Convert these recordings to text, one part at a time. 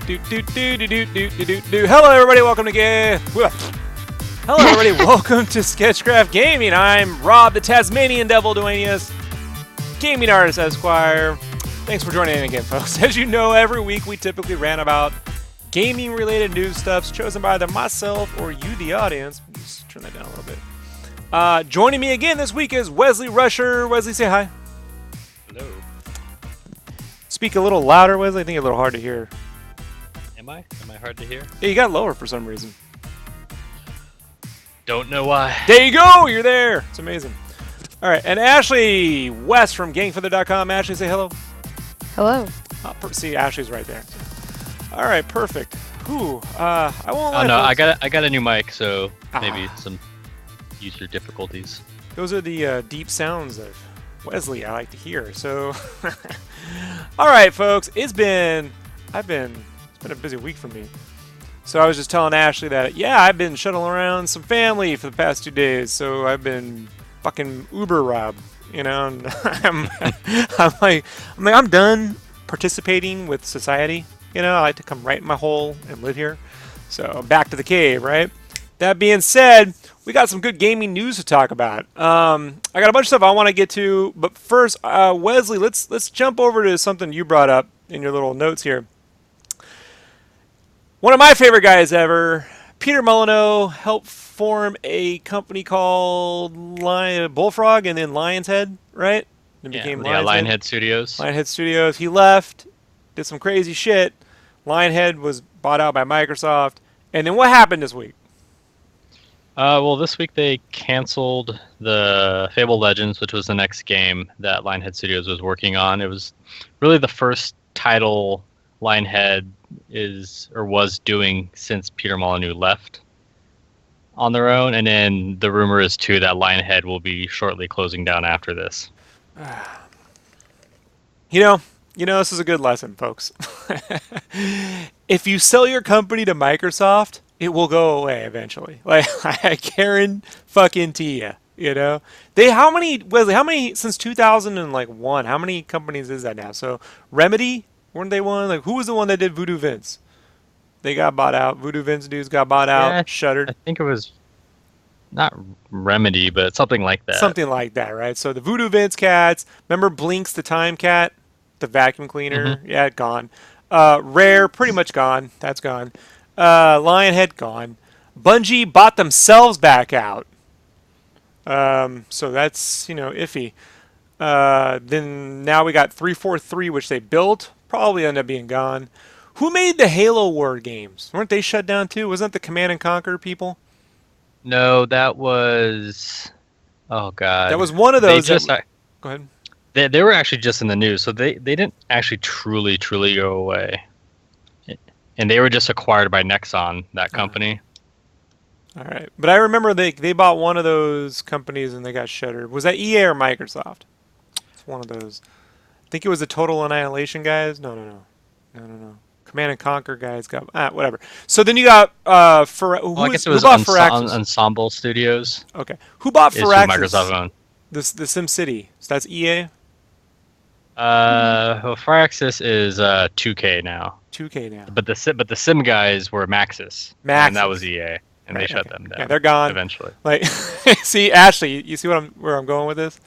Hello, everybody. Welcome to Hello, everybody. Welcome to SketchCraft Gaming. I'm Rob, the Tasmanian Devil Duenas, gaming artist Esquire. Thanks for joining in again, folks. As you know, every week we typically rant about gaming-related news stuff chosen by either myself or you, the audience. Just turn that down a little bit. Joining me again this week is Wesley Rusher. Wesley, say hi. Hello. Speak a little louder, Wesley. I think you're a little hard to hear. Am I? Am I hard to hear? Yeah, you got lower for some reason. Don't know why. There you go. You're there. It's amazing. All right. And Ashley West from GangFeather.com. Ashley, say hello. Hello. See, Ashley's right there. All right. Perfect. Whew. I won't lie. Oh no, folks. I got a new mic, so maybe some user difficulties. Those are the deep sounds of Wesley I like to hear. So, all right, folks. It's been a busy week for me. So I was just telling Ashley that, yeah, I've been shuttling around some family for the past 2 days. So I've been fucking Uber Rob, you know. And I'm done participating with society. You know, I like to come right in my hole and live here. So back to the cave, right? That being said, we got some good gaming news to talk about. I got a bunch of stuff I want to get to, but first, Wesley, let's jump over to something you brought up in your little notes here. One of my favorite guys ever, Peter Molyneux, helped form a company called Bullfrog and then Lion's Head, right? It became Lionhead Studios. Lionhead Studios. He left, did some crazy shit. Lionhead was bought out by Microsoft. And then what happened this week? Well, this week they canceled the Fable Legends, which was the next game that Lionhead Studios was working on. It was really the first title Lionhead was doing since Peter Molyneux left on their own, and then the rumor is too that Lionhead will be shortly closing down after this. You know, this is a good lesson, folks. If you sell your company to Microsoft, it will go away eventually. Like, I guarantee you. You know, how many since 2001? How many companies is that now? So Remedy, weren't they one? Like, who was the one that did Voodoo Vince? They got bought out. Voodoo Vince dudes got bought out, shuttered. I think it was not Remedy, but something like that. Something like that, right? So the Voodoo Vince cats. Remember Blinks the Time Cat, the vacuum cleaner? Mm-hmm. Yeah, gone. Rare, pretty much gone. That's gone. Lionhead, gone. Bungie bought themselves back out. So that's, iffy. Then now we got 343, which they built. Probably end up being gone. Who made the Halo War games? Weren't they shut down too? Wasn't that the Command and Conquer people? No, that was... Oh, God. That was one of those. Go ahead. They were actually just in the news, so they didn't actually truly go away. And they were just acquired by Nexon, that company. All right. But I remember they bought one of those companies and they got shuttered. Was that EA or Microsoft? It's one of those. I think it was the Total Annihilation guys. No. Command and Conquer guys got whatever. So then you got I guess it was Ensemble Studios. Okay. Who bought Firaxis? Microsoft owned. The SimCity. So that's EA? Well, Firaxis is 2K now. 2K now. But the Sim guys were Maxis. And that was EA. And they shut them down. Yeah, they're gone. Eventually. Like, see, Ashley, you see where I'm going with this?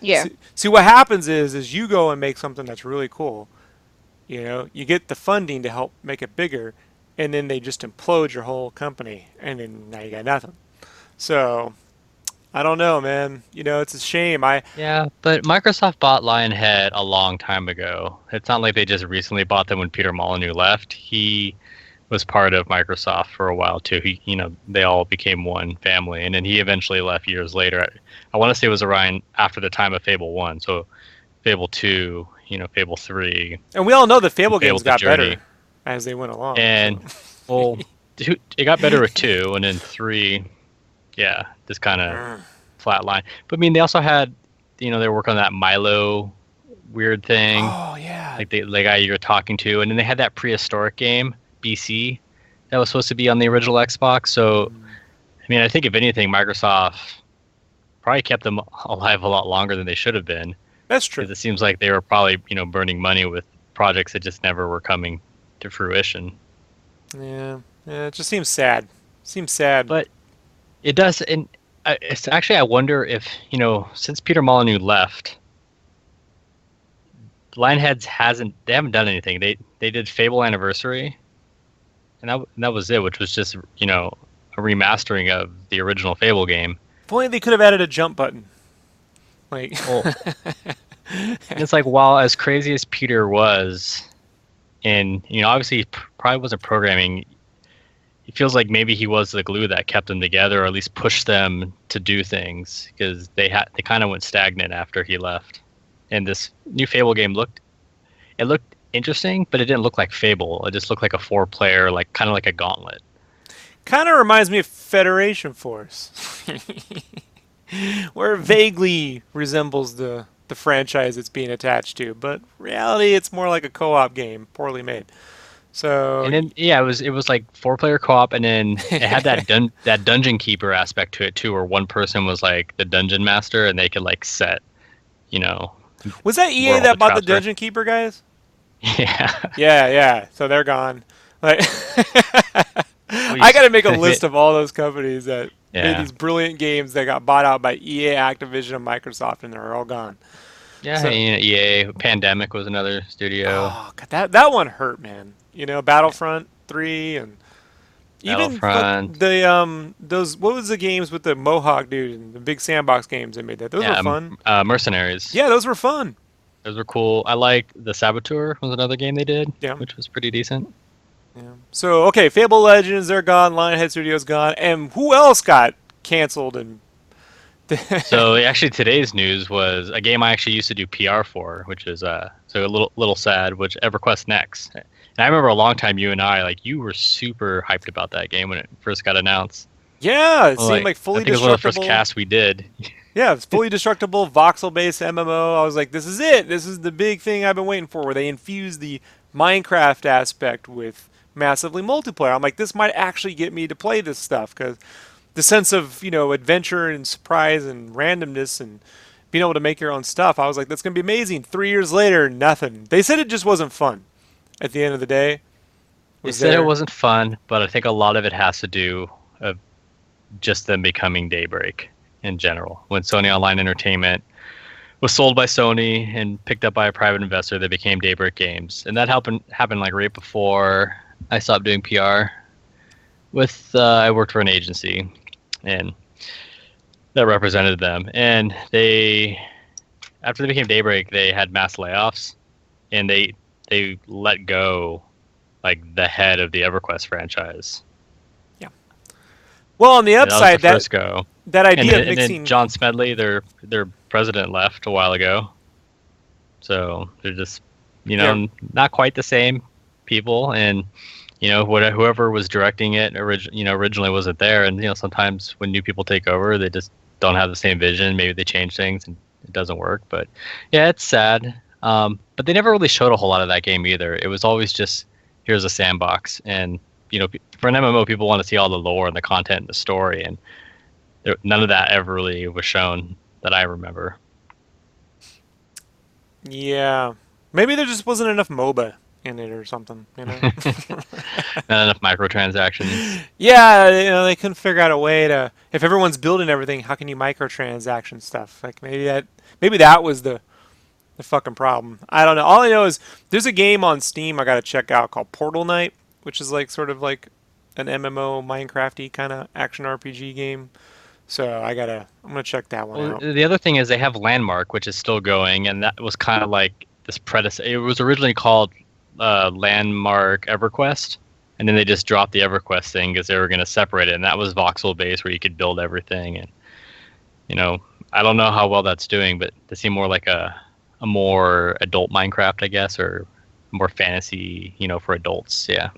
Yeah. See, what happens is you go and make something that's really cool. You know, you get the funding to help make it bigger, and then they just implode your whole company, and then now you got nothing. So, I don't know, man. It's a shame. Yeah, but Microsoft bought Lionhead a long time ago. It's not like they just recently bought them when Peter Molyneux left. He was part of Microsoft for a while too. They all became one family, and then he eventually left years later. I want to say it was around after the time of Fable 1, so Fable 2, Fable 3. And we all know the Fable games got better as they went along. And, well, it got better with 2, and then 3, yeah, just kind of flatline. But, they also had, they were working on that Milo weird thing. Oh, yeah. Like the guy you were talking to. And then they had that prehistoric game, BC, that was supposed to be on the original Xbox. So, I think if anything, Microsoft probably kept them alive a lot longer than they should have been. That's true. Because it seems like they were probably, burning money with projects that just never were coming to fruition. Yeah, it just seems sad. Seems sad. But it does, and it's actually I wonder if since Peter Molyneux left, Lionheads they haven't done anything. They did Fable Anniversary, and that was it, which was just a remastering of the original Fable game. If only they could have added a jump button. Like, well, it's like, while as crazy as Peter was, and obviously he probably wasn't programming. It feels like maybe he was the glue that kept them together, or at least pushed them to do things, because they kind of went stagnant after he left. And this new Fable game looked interesting, but it didn't look like Fable. It just looked like a 4-player, like kind of like a Gauntlet. kind of reminds me of Federation Force, where it vaguely resembles the franchise it's being attached to, but reality it's more like a co-op game, poorly made. So And then it was like 4-player co-op, and then it had that dungeon keeper aspect to it too, where one person was like the dungeon master, and they could like set, was that EA where all that the bought the traps were. Dungeon Keeper guys? Yeah. Yeah. So they're gone. Like, Well, I got to make a list of all those companies that made Yeah. these brilliant games that got bought out by EA, Activision, and Microsoft, and they're all gone. Yeah, So- EA. Pandemic was another studio. Oh, God, that one hurt, man. Battlefront 3 and even Battlefront. those, what was the games with the Mohawk dude and the big sandbox games they made that? Those were fun. Mercenaries. Yeah, those were fun. Those were cool. I liked the Saboteur was another game they did, Yeah. which was pretty decent. Yeah. So, okay, Fable Legends, they're gone. Lionhead Studios gone. And who else got canceled? And So actually, today's news was a game I actually used to do PR for, which is so a little sad. Which EverQuest Next. And I remember a long time you and I, like, you were super hyped about that game when it first got announced. yeah, it seemed like fully I think it was one of the destructible. first casts we did. Yeah, it's fully destructible, voxel-based MMO. I was like, this is it. This is the big thing I've been waiting for, where they infuse the Minecraft aspect with massively multiplayer. I'm like, this might actually get me to play this stuff, because the sense of, adventure and surprise and randomness and being able to make your own stuff, I was like, that's going to be amazing. 3 years later, nothing. They said it just wasn't fun at the end of the day. They said it wasn't fun, but I think a lot of it has to do of just them becoming Daybreak in general. When Sony Online Entertainment was sold by Sony and picked up by a private investor, they became Daybreak Games, and that happened like right before I stopped doing PR. I worked for an agency, and that represented them. And after they became Daybreak, they had mass layoffs, and they let go like the head of the EverQuest franchise. Well, on the And that was upside, the first go. that And idea then, of and mixing... then John Smedley, their president, left a while ago. So they're just, not quite the same people. And, whoever was directing it, originally wasn't there. And, sometimes when new people take over, they just don't have the same vision. Maybe they change things and it doesn't work. But yeah, it's sad. But they never really showed a whole lot of that game either. It was always just, here's a sandbox. And, for an MMO, people want to see all the lore and the content and the story. And none of that ever really was shown that I remember. Yeah. Maybe there just wasn't enough MOBA in it or something, Not enough microtransactions. Yeah, they couldn't figure out a way to... If everyone's building everything, how can you microtransaction stuff? Like, maybe that was the fucking problem. I don't know. All I know is there's a game on Steam I gotta check out called Portal Knight, which is like sort of like an MMO Minecraft-y kind of action RPG game. So I'm gonna check that one out. The other thing is they have Landmark, which is still going, and that was kind of like this predecessor. It was originally called Landmark EverQuest, and then they just dropped the EverQuest thing because they were going to separate it, and that was voxel based where you could build everything. And I don't know how well that's doing, but they seem more like a more adult Minecraft, I guess, or more fantasy, for adults. Yeah.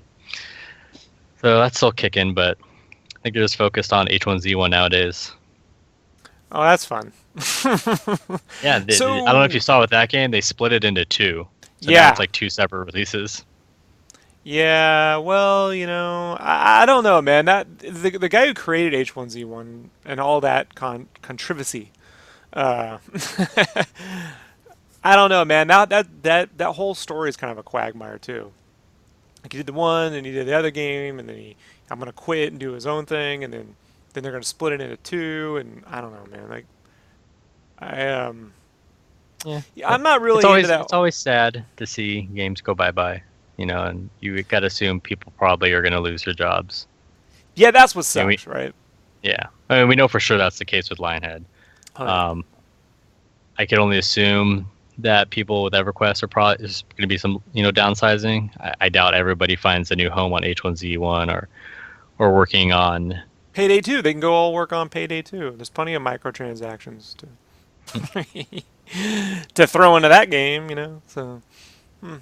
So that's still kicking, but I think they're just focused on H1Z1 nowadays. Oh, that's fun. Yeah, I don't know if you saw with that game, they split it into two. So Yeah. now it's like 2 separate releases. Yeah, well, I don't know, man. That the guy who created H1Z1 and all that controversy, I don't know, man. Now that whole story is kind of a quagmire too. Like he did the one, and he did the other game, and then I'm gonna quit and do his own thing, and then they're gonna split it into two, and I don't know, man. Like I yeah, I'm not really into that. It's always sad to see games go bye-bye, and you got to assume people probably are going to lose their jobs. Yeah, that's what sucks, right? Yeah. I mean, we know for sure that's the case with Lionhead. Oh, yeah. I could only assume that people with Everquest is going to be some, downsizing. I doubt everybody finds a new home on H1Z1 or working on Payday 2. They can go all work on Payday 2. There's plenty of microtransactions to throw into that game, So, all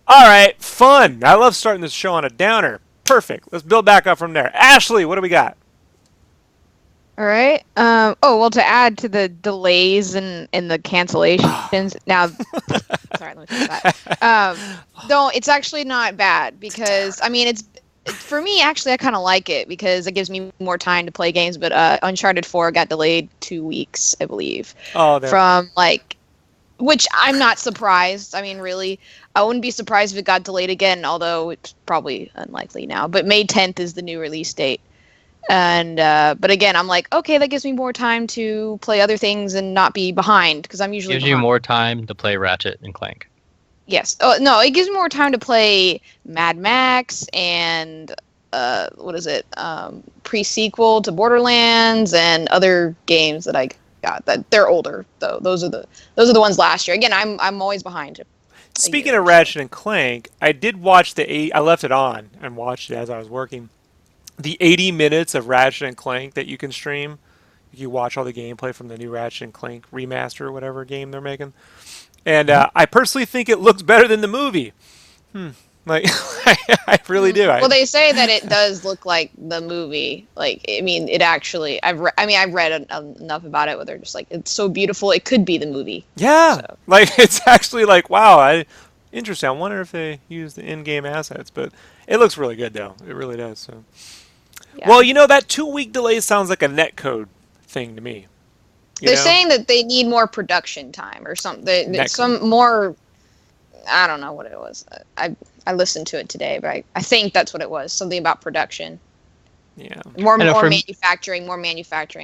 right, fun. I love starting this show on a downer. Perfect. Let's build back up from there. Ashley, what do we got? All right. Well, to add to the delays and the cancellations, now, sorry, let me fix that. No, it's actually not bad because, I mean, for me, actually, I kind of like it because it gives me more time to play games, but Uncharted 4 got delayed 2 weeks, I believe. Oh, from, which I'm not surprised. I mean, really, I wouldn't be surprised if it got delayed again, although it's probably unlikely now. But May 10th is the new release date. And but again, I'm like, okay, that gives me more time to play other things and not be behind because I'm usually gives behind. you more time to play Ratchet and Clank. Yes. Oh no, it gives me more time to play Mad Max and what is it? Pre-sequel to Borderlands and other games that I got. That they're older though. Those are the ones last year. Again, I'm always behind. Speaking of Ratchet and Clank, I did watch I left it on and watched it as I was working. The 80 minutes of Ratchet and Clank that you can stream. You watch all the gameplay from the new Ratchet and Clank remaster or whatever game they're making. And I personally think it looks better than the movie. Like, I really do. Well, they say that it does look like the movie. Like, I mean, it actually. I've read enough about it where they're just like, it's so beautiful, it could be the movie. Yeah, so. Like it's actually like, wow, interesting. I wonder if they use the in-game assets, but it looks really good though. It really does. So, yeah. Well, that 2-week delay sounds like a netcode thing to me. They're saying that they need more production time or something. Some more. I don't know what it was. I listened to it today, but I think that's what it was. Something about production. Yeah. More manufacturing,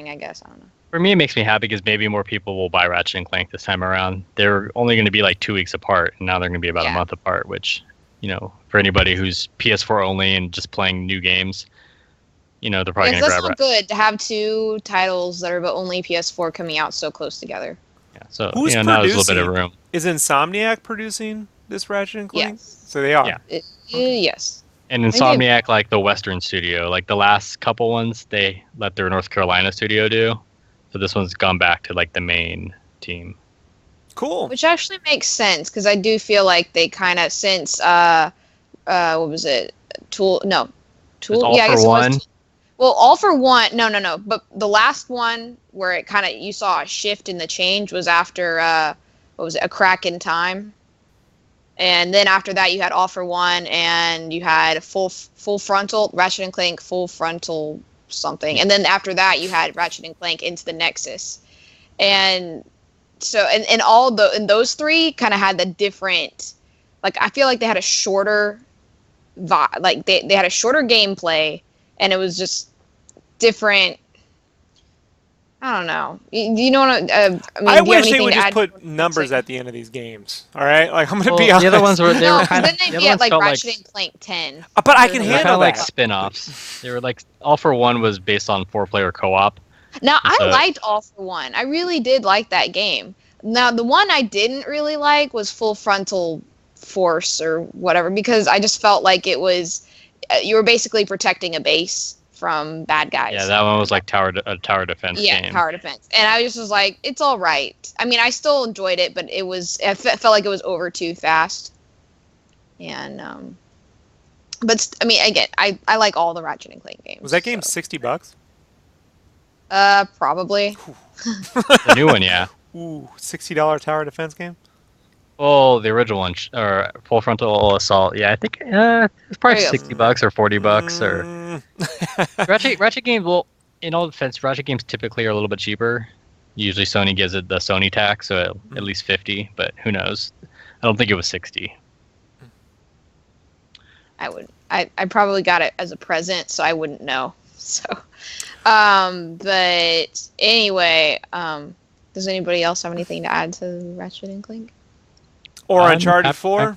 I guess. I don't know. For me, it makes me happy because maybe more people will buy Ratchet and Clank this time around. They're only going to be like 2 weeks apart, and now they're going to be about a month apart, which, for anybody who's PS4 only and just playing new games, they're probably going to grab it. It's good to have two titles that are only PS4 coming out so close together. Yeah, so who's now there's a little bit of room. Is Insomniac producing this Ratchet and Clank? Yes. So they are. Yeah. Okay. Yes. And Insomniac, like the Western studio, like the last couple ones, they let their North Carolina studio do. So this one's gone back to like the main team. Cool. Which actually makes sense because I do feel like they kind of since what was it? Tool. Yeah, I guess it was. Well, All for One. No. But the last one where it kind of you saw a shift in the change was after what was it? A Crack in Time. And then after that, you had All for One, and you had Full Frontal Ratchet and Clank, Full Frontal something, and then after that, you had Ratchet and Clank Into the Nexus, and so and those three kind of had the different, like I feel like they had a shorter, like they had a shorter gameplay, and it was just different. I don't know. You know what I wish they would just put numbers at the end of these games. All right, like I'm gonna be honest. The other ones were then they'd be at like Ratchet and Clank 10. But I can handle kind of like that. spin-offs. They were like All for One was based on 4-player co-op. Now I liked All for One. I really did like that game. Now the one I didn't really like was Full Frontal Force or whatever because I just felt like it was you were basically protecting a base from bad guys. Yeah, that one was like a tower defense game. Yeah, tower defense. And I just was like, it's all right. I mean, I still enjoyed it, but it felt like it was over too fast. And, but, I mean, again, I like all the Ratchet and Clank games. Was that game $60? Probably. The new one, yeah. Ooh, $60 tower defense game? Oh, the original one, or Full Frontal Assault. Yeah, I think it's probably $60 or $40 or. Ratchet games. Well, in all defense, Ratchet games typically are a little bit cheaper. Usually, Sony gives it the Sony tax, so at least $50. But who knows? I don't think it was $60. I would. I probably got it as a present, so I wouldn't know. So, but anyway, does anybody else have anything to add to Ratchet and Clank? Or Uncharted 4?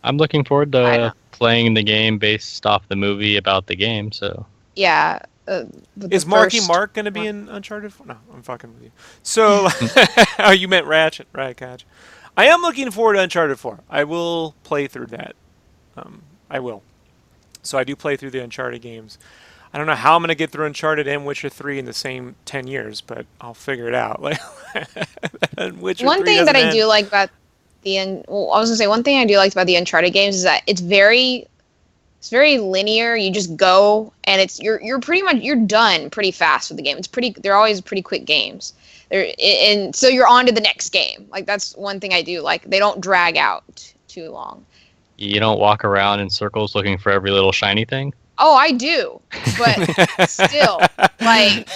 I'm looking forward to playing the game based off the movie about the game. So yeah. Is Marky Mark going to be in Uncharted 4? No, I'm fucking with you. So, oh, you meant Ratchet, right? Gotcha. I am looking forward to Uncharted 4. I will play through that. I will. So I do play through the Uncharted games. I don't know how I'm going to get through Uncharted and Witcher 3 in the same 10 years, but I'll figure it out. Like, one thing that I do like about one thing I do like about the Uncharted games is that it's very linear. You just go and you're pretty much done pretty fast with the game. They're always pretty quick games. And so you're on to the next game. Like, that's one thing I do like. They don't drag out too long. You don't walk around in circles looking for every little shiny thing? Oh, I do, but still, like,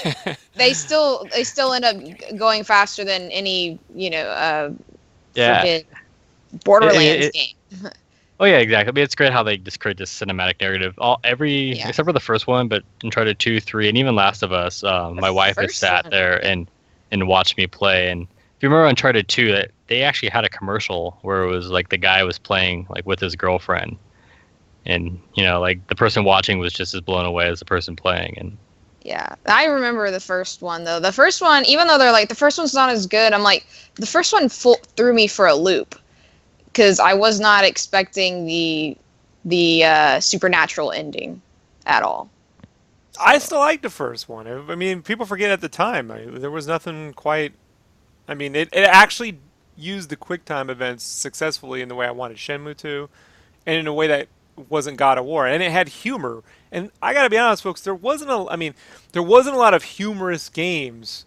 they still end up going faster than any, Borderlands game. Oh yeah, exactly. I mean, it's great how they just create this cinematic narrative. Except for the first one, but Uncharted 2, 3, and even Last of Us. My wife has sat there and watched me play. And if you remember Uncharted 2, they actually had a commercial where it was like the guy was playing like with his girlfriend. And, like, the person watching was just as blown away as the person playing. And yeah, I remember the first one, though. The first one, even though they're like, the first one's not as good, I'm like, the first one threw me for a loop. Because I was not expecting the supernatural ending at all. So. I still like the first one. I mean, people forget at the time. There was nothing quite... I mean, it actually used the QuickTime events successfully in the way I wanted Shenmue to. And in a way that wasn't God of War, and it had humor. And I gotta be honest, folks, there wasn't a lot of humorous games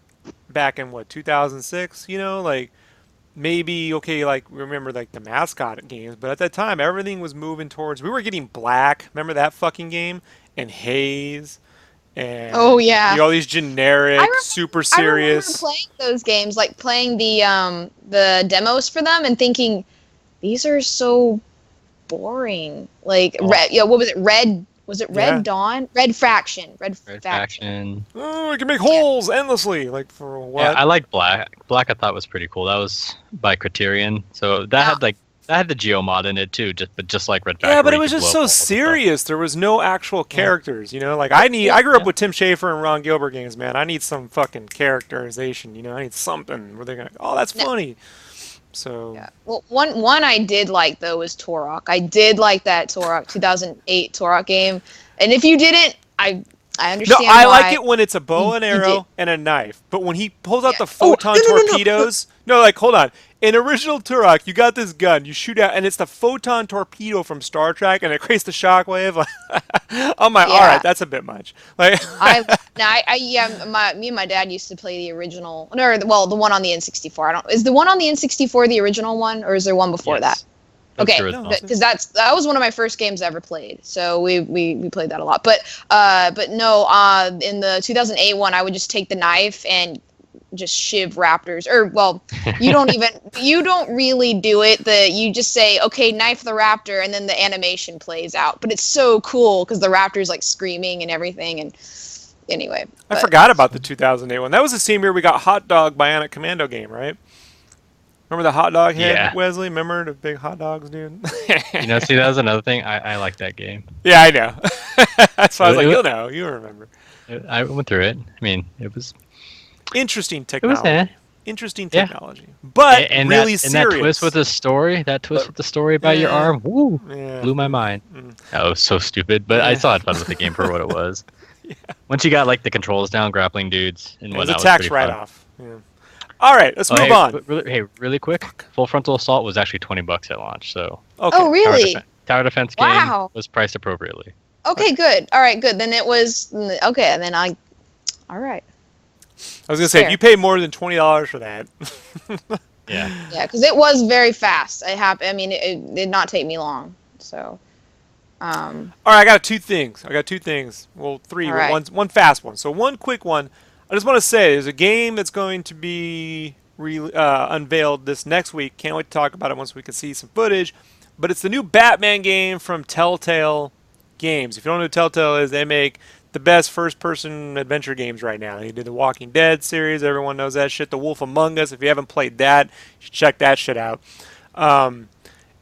back in 2006. Like maybe remember like the mascot games, but at that time everything was moving towards. We were getting Black. Remember that fucking game? And Haze. And oh yeah, all these generic, super serious. I remember playing those games, like playing the demos for them, and thinking these are so boring. Like what was it? Red Dawn? Red Faction. Red Faction. Oh, we can make holes endlessly. Like for what? Yeah, I like Black. Black I thought was pretty cool. That was by Criterion. So that had the Geomod in it too, just like Red Faction. Yeah, but it was just so serious. There was no actual characters, Like I grew up with Tim Schafer and Ron Gilbert games, man. I need some fucking characterization, I need something where they're gonna that's funny. So yeah. Well, one I did like though was Turok. I did like that Turok 2008 Turok game. And if you didn't, I understand. No, I like it when it's a bow and arrow and a knife. But when he pulls out the photon torpedoes, no, like hold on. In original Turok, you got this gun, you shoot out, and it's the photon torpedo from Star Trek, and it creates the shockwave. I'm like, all right, that's a bit much. Like, me and my dad used to play the original, the one on the N64. Is the one on the N64 the original one, or is there one before that? Okay, because that was one of my first games I ever played, so we played that a lot. But no, in the 2008 one, I would just take the knife and just shiv raptors, you don't really do it. You just say, okay, knife the raptor, and then the animation plays out. But it's so cool because the raptor's like screaming and everything. And anyway, I forgot about the 2008 one. That was the same year we got Hot Dog Bionic Commando game, right? Remember the hot dog head, Wesley? Remember the big hot dogs, dude? See, that was another thing. I like that game. Yeah, I know. That's why I was like, you'll remember. I went through it. I mean, it was interesting technology. It was interesting technology, but and really serious. And that twist with the story, about your arm, blew my mind. That was so stupid, but I still had fun with the game for what it was. Once you got like the controls down, grappling dudes, and whatnot, it was a tax write-off. Yeah. All right, let's move on. Really quick. Full Frontal Assault was actually $20 at launch. So. Okay. Oh, really? Tower Defense game was priced appropriately. Okay, good. All right, good. Then it was okay. And then all right. I was gonna say, if you pay more than $20 for that. Yeah. Yeah, because it was very fast. It did not take me long. So. All right, I got two things. Well, three. Right. One fast one. So one quick one. I just want to say there's a game that's going to be unveiled this next week. Can't wait to talk about it once we can see some footage. but it's the new Batman game from Telltale Games. If you don't know who Telltale is, they make the best first-person adventure games right now. They did the Walking Dead series. Everyone knows that shit. The Wolf Among Us. If you haven't played that, you should check that shit out.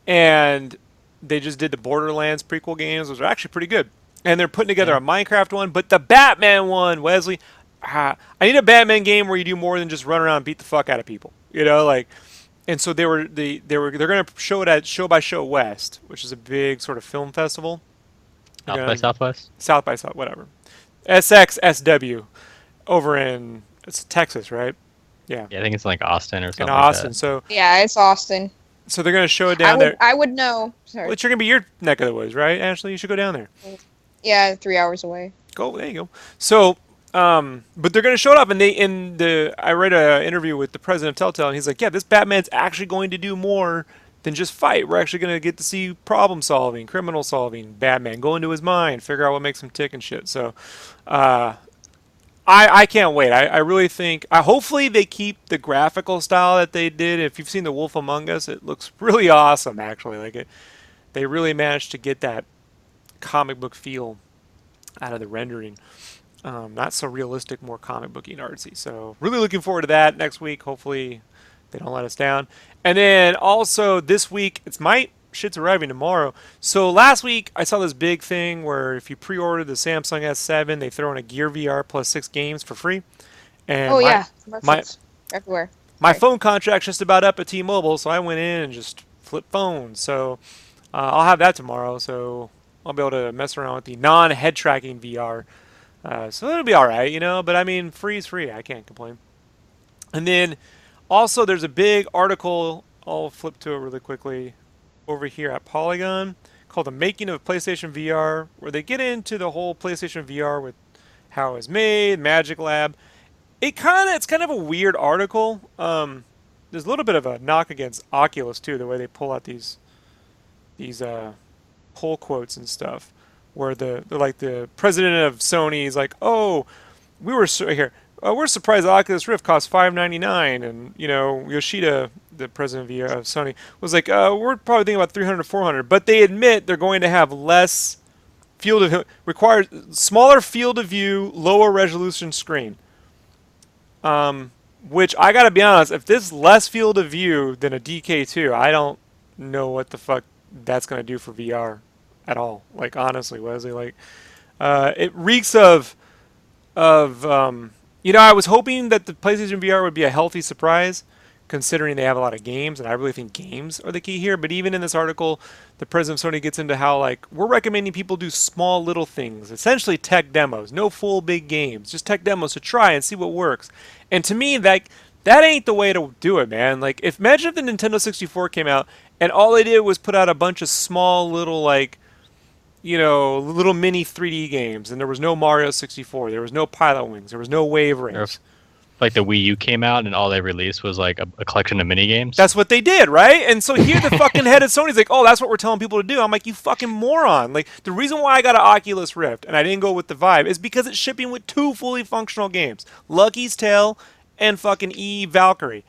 And they just did the Borderlands prequel games, which are actually pretty good. And they're putting together a Minecraft one, but the Batman one, Wesley, I need a Batman game where you do more than just run around and beat the fuck out of people. You know, like, and so they're going to show it at Show by Show West, which is a big sort of film festival. South by Southwest. South by South, whatever. SXSW, over in Texas, right? Yeah. Yeah, I think it's like Austin or something. In Austin, like that. so Yeah, it's Austin. so they're going to show it down there. I would know. Sorry. Which are going to be your neck of the woods, right, Ashley? You should go down there. Yeah, 3 hours away. Go, there you go. So, but they're going to show it up, and I read an interview with the president of Telltale, and he's like, yeah, this Batman's actually going to do more than just fight. We're actually going to get to see problem solving, criminal solving, Batman, go into his mind, figure out what makes him tick and shit. So, I can't wait. I really think, hopefully they keep the graphical style that they did. If you've seen The Wolf Among Us, it looks really awesome, actually. Like they really managed to get that comic book feel out of the rendering. Not so realistic, more comic booky and artsy. So really looking forward to that next week. Hopefully they don't let us down. And then also this week, shit's arriving tomorrow. So last week I saw this big thing where if you pre-order the Samsung S7, they throw in a Gear VR plus 6 games for free. And everywhere. My phone contract's just about up at T-Mobile, so I went in and just flipped phones. So I'll have that tomorrow. So I'll be able to mess around with the non-head tracking VR. So it'll be all right, you know. But I mean, free is free. I can't complain. And then also there's a big article. I'll flip to it really quickly over here at Polygon called "The Making of PlayStation VR," where they get into the whole PlayStation VR with how it was made, Magic Lab. It's kind of a weird article. There's a little bit of a knock against Oculus too, the way they pull out these pull quotes and stuff, where they're like the president of Sony is like, "Oh, we're surprised the Oculus Rift cost $599," and you know Yoshida, the president of Sony, was like, "We're probably thinking about $300 to $400," but they admit they're going to have less requires smaller field of view, lower resolution screen. Which I gotta be honest, if this is less field of view than a DK2, I don't know what the fuck that's gonna do for VR at all. Like honestly, Wesley, like it reeks of I was hoping that the PlayStation VR would be a healthy surprise, considering they have a lot of games, and I really think games are the key here. But even in this article, the president of Sony gets into how like we're recommending people do small little things, essentially tech demos, no full big games, just tech demos to try and see what works. And to me, that ain't the way to do it, man. Like imagine if the Nintendo 64 came out and all they did was put out a bunch of small little like, you know, little mini 3D games, and there was no Mario 64, there was no Pilot Wings, there was no Wave Race. Like the Wii U came out and all they released was like a collection of mini games. That's what they did, right? And so here the fucking head of Sony's like, "Oh, that's what we're telling people to do." I'm like, "You fucking moron." Like the reason why I got an Oculus Rift and I didn't go with the Vive is because it's shipping with 2 fully functional games, Lucky's Tale and fucking Valkyrie.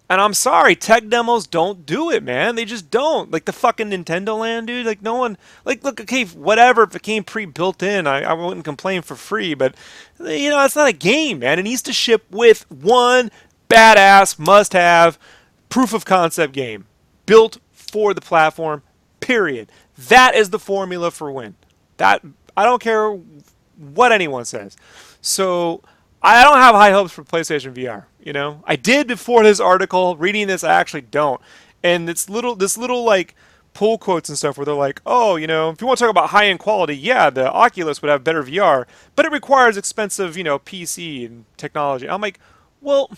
And I'm sorry, tech demos don't do it, man. They just don't. Like the fucking Nintendo Land, dude. Like no one, like look, okay, whatever. If it came pre-built in, I wouldn't complain for free. But you know, it's not a game, man. It needs to ship with one badass, must-have, proof of concept game built for the platform. Period. That is the formula for win. That I don't care what anyone says. So I don't have high hopes for PlayStation VR. You know, I did before this article. Reading this, I actually don't. And this little like pull quotes and stuff where they're like, "Oh, you know, if you want to talk about high end quality, yeah, the Oculus would have better VR, but it requires expensive, you know, PC and technology." I'm like, well,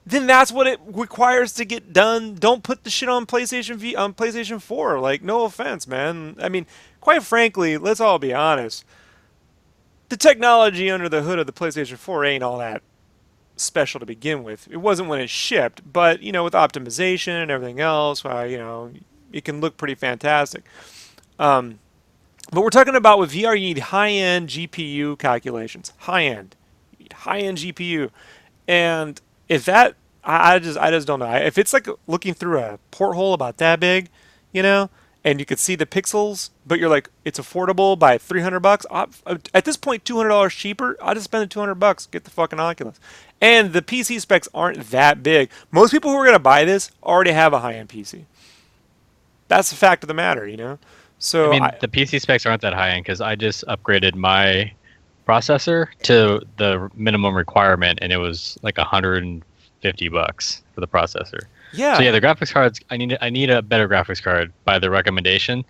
then that's what it requires to get done. Don't put the shit on PlayStation 4. Like, no offense, man. I mean, quite frankly, let's all be honest. The technology under the hood of the PlayStation 4 ain't all that special to begin with. It wasn't when it shipped, but you know, with optimization and everything else, you know, it can look pretty fantastic. But we're talking about with VR, you need high-end GPU calculations. High-end, you need high-end GPU, and if that, I just don't know. If it's like looking through a porthole about that big, you know, and you could see the pixels, but you're like, it's affordable by $300. At this point, $200 cheaper. I'll just spend the $200, get the fucking Oculus. And the PC specs aren't that big. Most people who are going to buy this already have a high-end PC. That's the fact of the matter, you know. So the PC specs aren't that high end because I just upgraded my processor to the minimum requirement, and it was like $150 for the processor. Yeah. So yeah, the graphics cards. I need a better graphics card by the recommendation.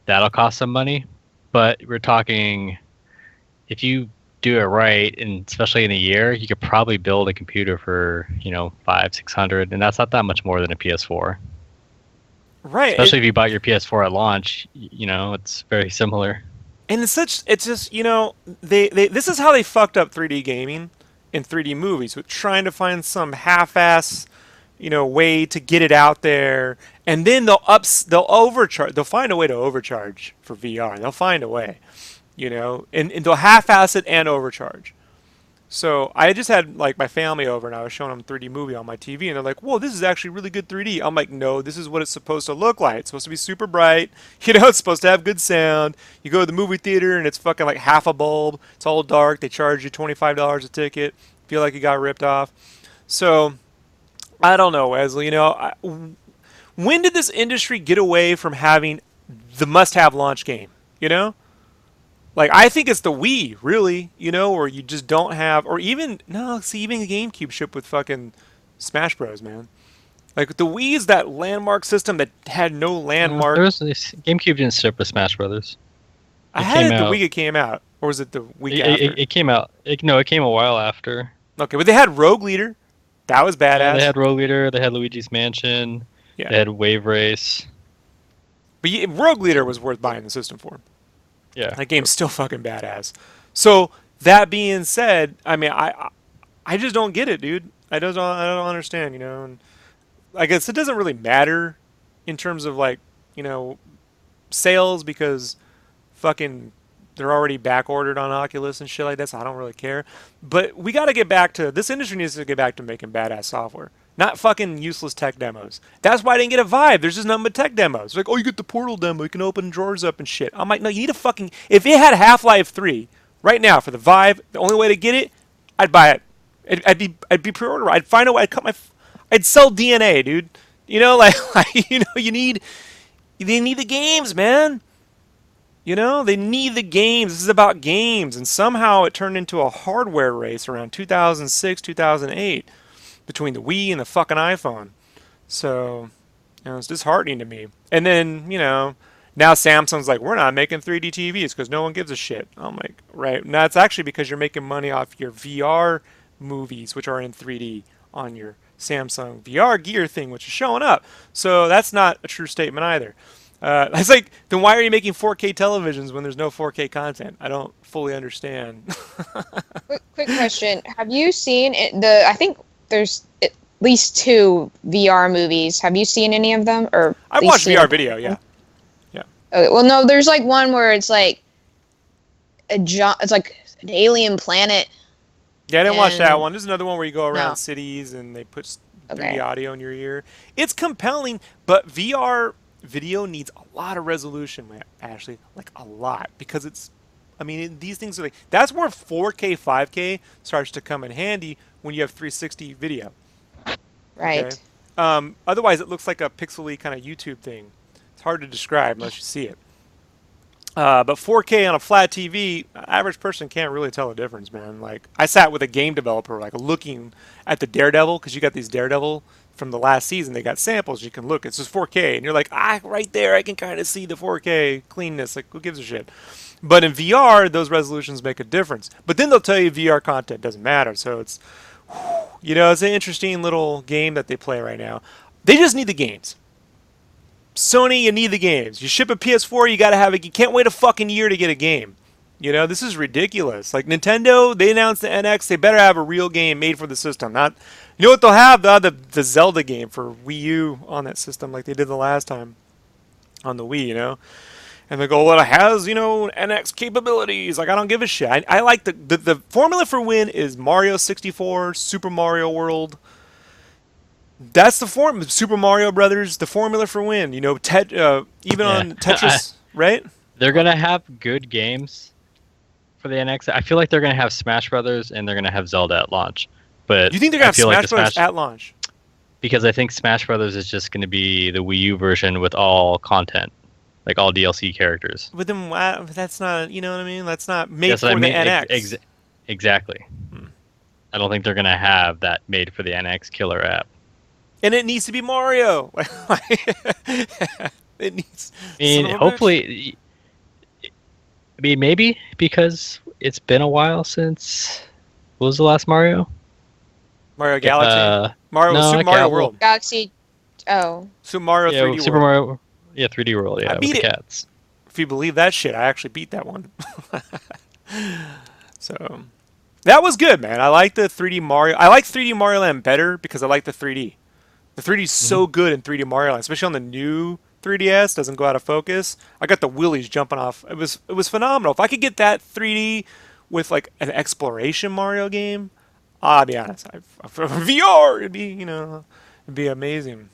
That'll cost some money, but we're talking if you do it right, and especially in a year, you could probably build a computer for $500-600, and that's not that much more than a PS4. Right. Especially if you bought your PS4 at launch, it's very similar. And it's just, they this is how they fucked up 3D gaming and 3D movies, with trying to find some half-ass, way to get it out there, and then they'll overcharge. They'll find a way to overcharge for VR. They'll find a way, and they'll half-ass it and overcharge. So I just had like my family over, and I was showing them a 3D movie on my TV, and they're like, "Whoa, this is actually really good 3D." I'm like, "No, this is what it's supposed to look like. It's supposed to be super bright. It's supposed to have good sound. You go to the movie theater, and it's fucking like half a bulb. It's all dark. They charge you $25 a ticket. Feel like you got ripped off." So I don't know, Wesley. When did this industry get away from having the must-have launch game? Like, I think it's the Wii, really, or you just don't have, or even the GameCube shipped with fucking Smash Bros, man. Like, the Wii is that landmark system that had no landmark. GameCube didn't ship with Smash Brothers. I had it the week it came out, or was it the week after? It came out. It came a while after. Okay, but they had Rogue Leader. That was badass. Yeah, they had Rogue Leader. They had Luigi's Mansion. Yeah. They had Wave Race. But Rogue Leader was worth buying the system for. Yeah, that game's still fucking badass. So that being said, I mean, I just don't get it, dude. I don't understand, And I guess it doesn't really matter in terms of like, sales, because fucking they're already back ordered on Oculus and shit like that. So I don't really care. But we got to get back to this industry needs to get back to making badass software. Not fucking useless tech demos. That's why I didn't get a Vive. There's just nothing but tech demos. It's like, oh, you get the Portal demo. You can open drawers up and shit. I'm like, no, you need a fucking... If it had Half-Life 3 right now for the Vive, the only way to get it, I'd buy it. I'd be pre-order. I'd find a way. I'd sell DNA, dude. You need... They need the games, man. They need the games. This is about games. And somehow it turned into a hardware race around 2006, 2008. Between the Wii and the fucking iPhone. So, it's disheartening to me. And then, now Samsung's like, we're not making 3D TVs because no one gives a shit. I'm like, right. Now, it's actually because you're making money off your VR movies, which are in 3D, on your Samsung VR Gear thing, which is showing up. So that's not a true statement either. It's like, then why are you making 4K televisions when there's no 4K content? I don't fully understand. Quick question. Have you seen I think there's at least 2 VR movies. Have you seen any of them? Or I watched VR video, yeah. Yeah. Okay, well, no, there's like one where it's like it's like an alien planet. Yeah, I didn't watch that one. There's another one where you go around cities and they put 3D audio in your ear. It's compelling, but VR video needs a lot of resolution, Ashley. Like, a lot. Because these things are like... That's where 4K, 5K starts to come in handy when you have 360 video. Right. Okay? Otherwise, it looks like a pixely kind of YouTube thing. It's hard to describe unless you see it. But 4K on a flat TV, average person can't really tell the difference, man. Like, I sat with a game developer, like, looking at the Daredevil, because you got these Daredevil from the last season. They got samples. You can look. It's just 4K. And you're like, right there, I can kind of see the 4K cleanness. Like, who gives a shit? But in VR, those resolutions make a difference. But then they'll tell you VR content doesn't matter. So it's... it's an interesting little game that they play right now. They just need the games. Sony, you need the games. You ship a PS4, you gotta have it. You can't wait a fucking year to get a game. This is ridiculous. Like, Nintendo, they announced the NX. They better have a real game made for the system. Not, what they'll have? They'll have the Zelda game for Wii U on that system, like they did the last time on the Wii. And they go, well, it has, NX capabilities. Like, I don't give a shit. I like the formula for win is Mario 64, Super Mario World, That's the form. Super Mario Brothers, the formula for win. Even Yeah. on Tetris, right? They're gonna have good games for the NX. I feel like they're gonna have Smash Brothers and they're gonna have Zelda at launch. But You think they're gonna I have feel like Smash the Brothers Smash at launch? because I think Smash Brothers is just gonna be the Wii U version with all content, like all DLC characters. But then that's not. You know what I mean? That's not made That's what I for the mean. NX. Exactly. Hmm. I don't think they're gonna have that made for the NX killer app. And it needs to be Mario. It needs. I Son mean, of a bitch. hopefully, I mean, maybe because it's been a while since what was the last Mario? Mario Galaxy. Mario No, Super not Mario Well, World. Galaxy. Oh, Super Mario yeah, 3D Super World. Mario. Yeah, 3D World. I Yeah, with beat the it. cats. If you believe that shit, I actually beat that one. So that was good, man. I like the 3D Mario. I like 3D Mario Land better because I like the 3D. The 3D is Hmm. so good in 3D Mario Land, especially on the new 3DS. Doesn't go out of focus. I got the willies jumping off. It was phenomenal. If I could get that 3D with like an exploration Mario game, I'll be honest. For VR, it'd be amazing.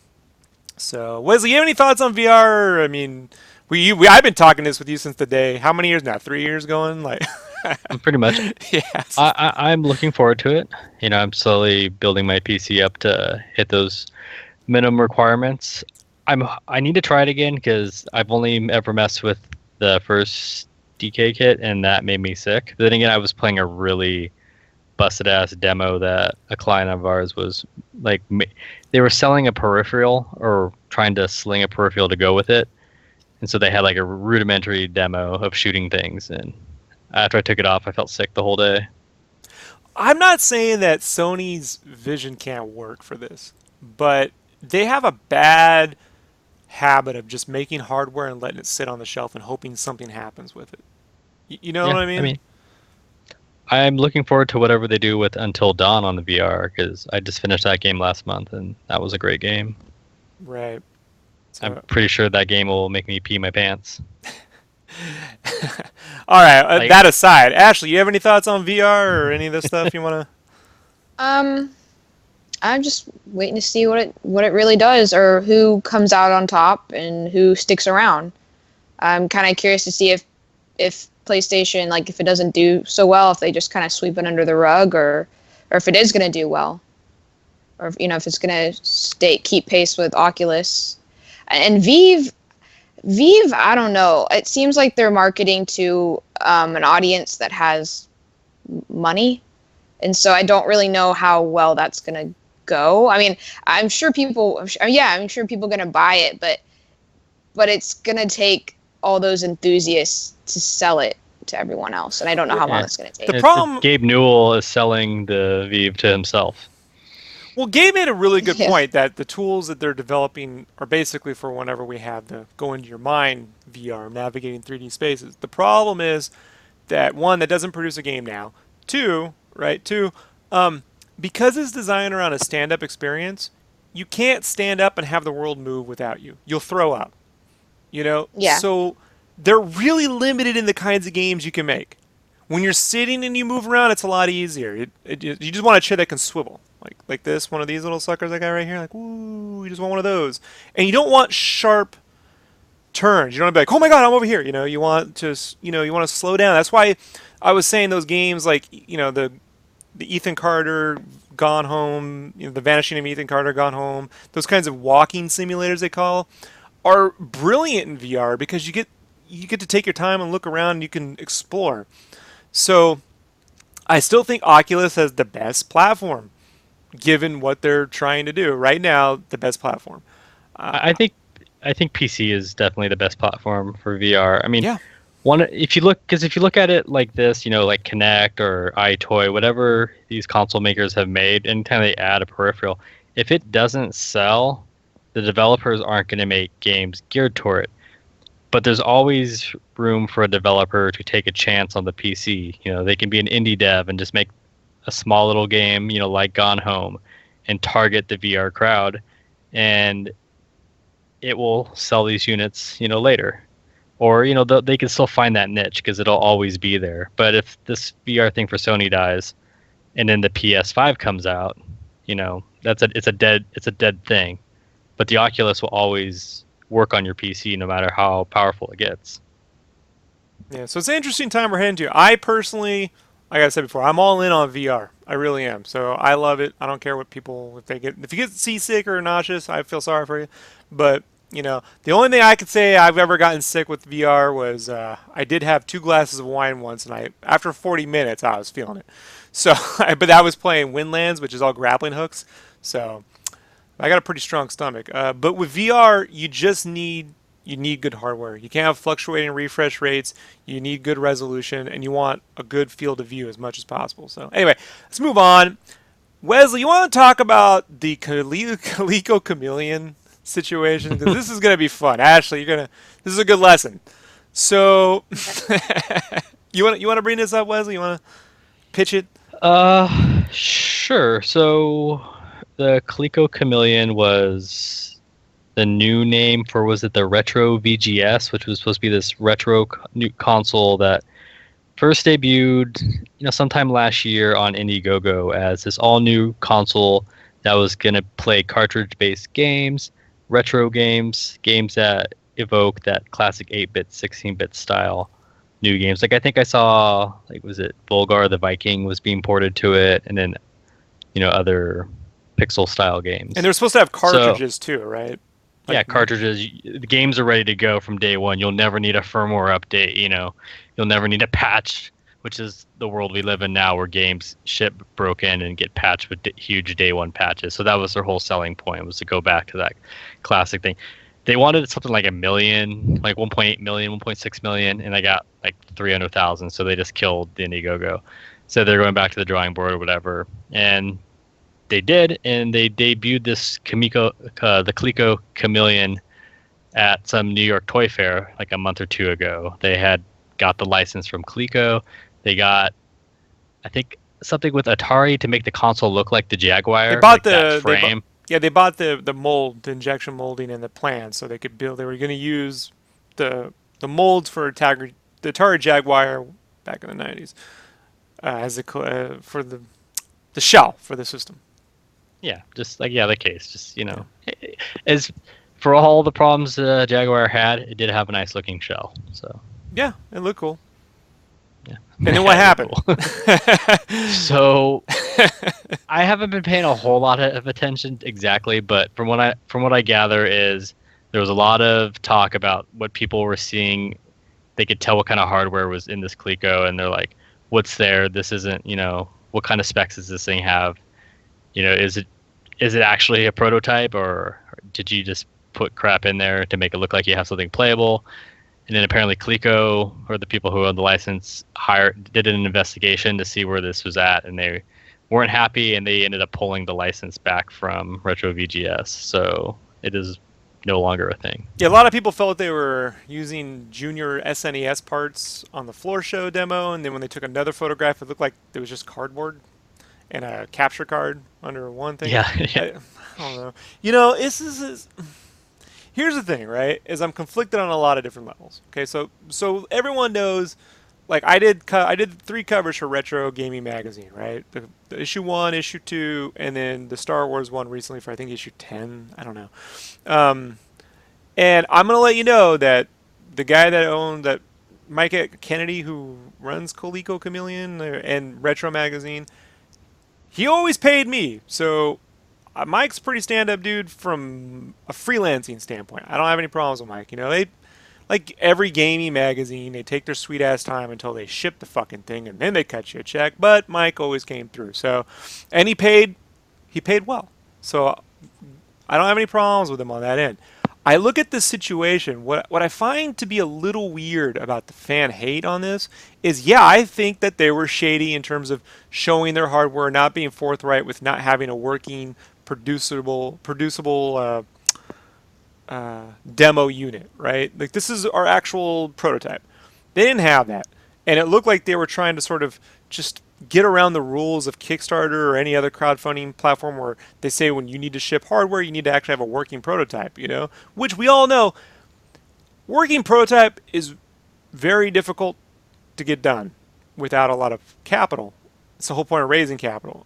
So, Wesley, you have any thoughts on VR? I mean, I've been talking this with you since the day. How many years now? 3 years going? Like, Pretty much. yeah. I'm looking forward to it. I'm slowly building my PC up to hit those minimum requirements. I need to try it again because I've only ever messed with the first DK kit and that made me sick. But then again, I was playing a really busted ass demo that a client of ours was like they were selling a peripheral or trying to sling a peripheral to go with it, and so they had like a rudimentary demo of shooting things, and after I took it off I felt sick the whole day. I'm not saying that Sony's vision can't work for this, but they have a bad habit of just making hardware and letting it sit on the shelf and hoping something happens with it. You know what Yeah, I I mean? mean, I'm looking forward to whatever they do with Until Dawn on the VR because I just finished that game last month and that was a great game. Right. I'm So, pretty sure that game will make me pee my pants. all right. Like, That aside, Ashley, you have any thoughts on VR or any of this stuff you want to? um, I'm just waiting to see what it really does, or who comes out on top and who sticks around. I'm kind of curious to see if PlayStation, like, if it doesn't do so well, if they just kind of sweep it under the rug, or if it is going to do well, or if it's going to keep pace with Oculus and Vive. I don't know. It seems like they're marketing to an audience that has money, and so I don't really know how well that's going to go. I mean, I'm sure people. Yeah, I'm sure people are going to buy it, but it's going to take all those enthusiasts to sell it to everyone else, and I don't know how long yeah. it's going to The take. problem. Gabe Newell is selling the Vive to himself. Well, Gabe made a really good Yeah. point that the tools that they're developing are basically for whenever we have the go into your mind VR, navigating 3D spaces. The problem is that one, that doesn't produce a game now. Two, right? Two, because it's designed around a stand-up experience, you can't stand up and have the world move without you. You'll throw up. Yeah. So they're really limited in the kinds of games you can make. When you're sitting and you move around, it's a lot easier. You just want a chair that can swivel, like this, one of these little suckers I got right here. Like, ooh, you just want one of those, and you don't want sharp turns. You don't want to be like, oh my god, I'm over here. You want to, you want to slow down. That's why I was saying those games like, the Ethan Carter Gone Home, the Vanishing of Ethan Carter Gone Home, those kinds of walking simulators they call, are brilliant in VR because you get to take your time and look around and you can explore. So I still think Oculus has the best platform, given what they're trying to do right now. The best platform. I think I think PC is definitely the best platform for VR. I mean, Yeah. if you look at it like this, like Kinect or iToy, whatever these console makers have made, anytime they add a peripheral, if it doesn't sell, the developers aren't going to make games geared toward it. But there's always room for a developer to take a chance on the PC. They can be an indie dev and just make a small little game, like Gone Home, and target the VR crowd, and it will sell these units, later. Or, they can still find that niche because it'll always be there. But if this VR thing for Sony dies, and then the PS5 comes out, it's a dead thing. But the Oculus will always work on your PC no matter how powerful it gets. Yeah, so it's an interesting time we're heading to. I personally, like I said before, I'm all in on VR. I really am. So I love it. I don't care what people if you get seasick or nauseous, I feel sorry for you. But the only thing I could say I've ever gotten sick with VR was I did have 2 glasses of wine once, and after 40 minutes I was feeling it. So, but that was playing Windlands, which is all grappling hooks. So I got a pretty strong stomach. But with VR, you need good hardware. You can't have fluctuating refresh rates. You need good resolution, and you want a good field of view as much as possible. So anyway, let's move on. Wesley, you want to talk about the Calico Chameleon situation? Because this is going to be fun. Ashley, this is a good lesson. So you want to bring this up, Wesley? You want to pitch it? Sure. So the Calico Chameleon was the new name for, was it the Retro VGS, which was supposed to be this retro new console that first debuted, sometime last year on Indiegogo as this all new console that was going to play cartridge-based games, retro games that evoke that classic 8-bit, 16-bit style new games. Like I think I saw, was it Volgar the Viking was being ported to it, and then, other pixel style games. And they're supposed to have cartridges too, right? Yeah, cartridges. The games are ready to go from day one. You'll never need a firmware update. You'll never need a patch, which is the world we live in now, where games ship broken and get patched with huge day one patches. So that was their whole selling point, was to go back to that classic thing. They wanted something like 1 million, like 1.8 million, 1.6 million, and they got like 300,000. So they just killed the Indiegogo. So they're going back to the drawing board or whatever, and they did, and they debuted this the Calico Chameleon at some New York toy fair like a month or two ago. They had got the license from Calico. They got, I think, something with Atari to make the console look like the Jaguar. They bought that frame. They bought the mold, the injection molding, and the plan, so they could build. They were going to use the molds for the Atari Jaguar back in the 90s for the shell for the system. Yeah, just the case. Just as for all the problems Jaguar had, it did have a nice looking shell. So yeah, it looked cool. Yeah. And then what happened? Cool. So I haven't been paying a whole lot of attention exactly, but from what I gather is there was a lot of talk about what people were seeing. They could tell what kind of hardware was in this Calico, and they're like, "What's there? This isn't. What kind of specs does this thing have? Is it actually a prototype, or did you just put crap in there to make it look like you have something playable?" And then apparently Calico, or the people who owned the license, did an investigation to see where this was at, and they weren't happy, and they ended up pulling the license back from Retro VGS. So it is no longer a thing. Yeah, a lot of people felt they were using junior SNES parts on the floor show demo, and then when they took another photograph, it looked like it was just cardboard and a capture card under one thing. Yeah. I don't know. Here's the thing, right? Is I'm conflicted on a lot of different levels. Okay, so everyone knows, like I did 3 covers for Retro Gaming Magazine, right? The issue 1, issue 2, and then the Star Wars one recently for I think issue 10. I don't know. And I'm gonna let you know that the guy that owned that, Mike Kennedy, who runs Calico Chameleon and Retro Magazine, he always paid me. So Mike's a pretty stand-up dude from a freelancing standpoint. I don't have any problems with Mike. They, like every gaming magazine, they take their sweet-ass time until they ship the fucking thing, and then they cut you a check. But Mike always came through. So, and he paid well. So I don't have any problems with him on that end. I look at this situation, what I find to be a little weird about the fan hate on this is, yeah, I think that they were shady in terms of showing their hardware, not being forthright with not having a working, producible demo unit, right? Like, this is our actual prototype. They didn't have that. And it looked like they were trying to sort of just get around the rules of Kickstarter or any other crowdfunding platform where they say when you need to ship hardware, you need to actually have a working prototype, which we all know working prototype is very difficult to get done without a lot of capital. It's the whole point of raising capital.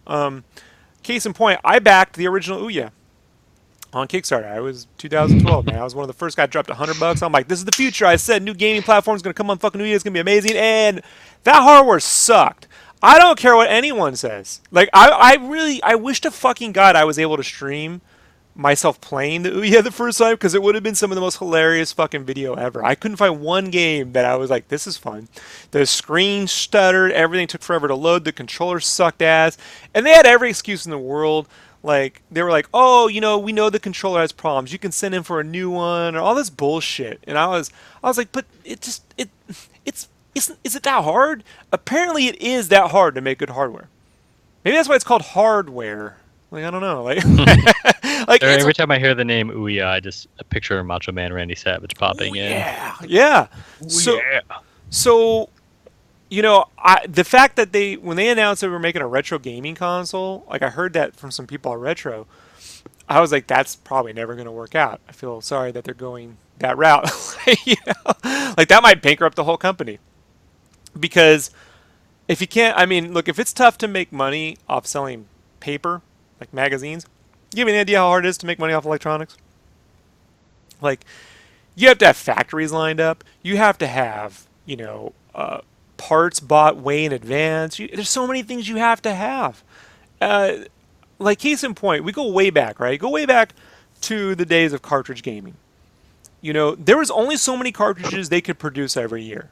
Case in point, I backed the original Ouya on Kickstarter. I was 2012, man. I was one of the first guys. Dropped $100. I'm like, this is the future. I said new gaming platform is gonna come on fucking Ouya. It's gonna be amazing, and that hardware sucked. I don't care what anyone says. Like, I wish to fucking God I was able to stream myself playing the Ouya the first time, because it would have been some of the most hilarious fucking video ever. I couldn't find one game that I was like, this is fun. The screen stuttered, everything took forever to load, the controller sucked ass, and they had every excuse in the world. Like, they were like, oh, you know, we know the controller has problems, you can send in for a new one, or all this bullshit. And I was like, but it's is it that hard? Apparently it is that hard to make good hardware. Maybe that's why it's called hardware. Like, I don't know. Like, like every time I hear the name Ouya, I just picture Macho Man Randy Savage popping in. Yeah, yeah. So, you know, the fact that when they announced they were making a retro gaming console, like I heard that from some people at Retro, I was like, that's probably never going to work out. I feel sorry that they're going that route. You know? Like, that might bankrupt the whole company. Because if you can't, I mean, look, if it's tough to make money off selling paper, like magazines, you have any idea how hard it is to make money off electronics? Like, you have to have factories lined up. You have to have, you know, parts bought way in advance. There's so many things you have to have. Like, case in point, we go way back, right? Go way back to the days of cartridge gaming. You know, there was only so many cartridges they could produce every year.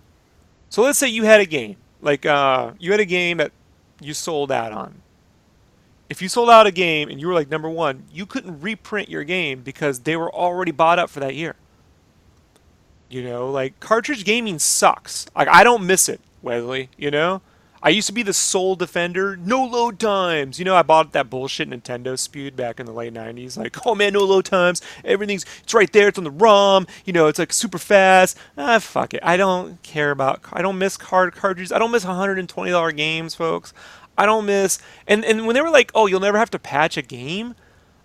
So let's say you had a game. Like, you had a game that you sold out on. If you sold out a game and you were like number one, you couldn't reprint your game because they were already bought up for that year. You know, like, cartridge gaming sucks. Like, I don't miss it, Wesley, you know? I used to be the sole defender. No load times. You know, I bought that bullshit Nintendo spewed back in the late 90s. Like, oh man, no load times. It's right there. It's on the ROM. You know, it's like super fast. Ah, fuck it. I don't care about, I don't miss cartridges. I don't miss $120 games, folks. I don't miss, and when they were like, oh, you'll never have to patch a game,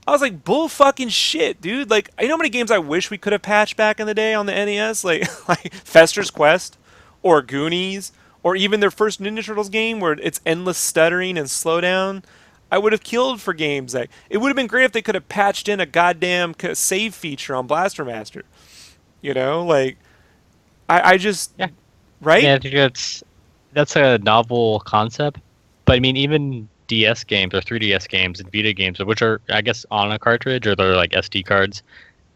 I was like, bull fucking shit, dude. Like, you know how many games I wish we could have patched back in the day on the NES? Like Fester's Quest, or Goonies, or even their first Ninja Turtles game where it's endless stuttering and slowdown. I would have killed for games like, it would have been great if they could have patched in a goddamn save feature on Blaster Master. You know, like, I just, yeah. Right? Yeah, I think that's a novel concept. But I mean, even DS games or 3DS games and Vita games, which are, I guess, on a cartridge or they're like SD cards,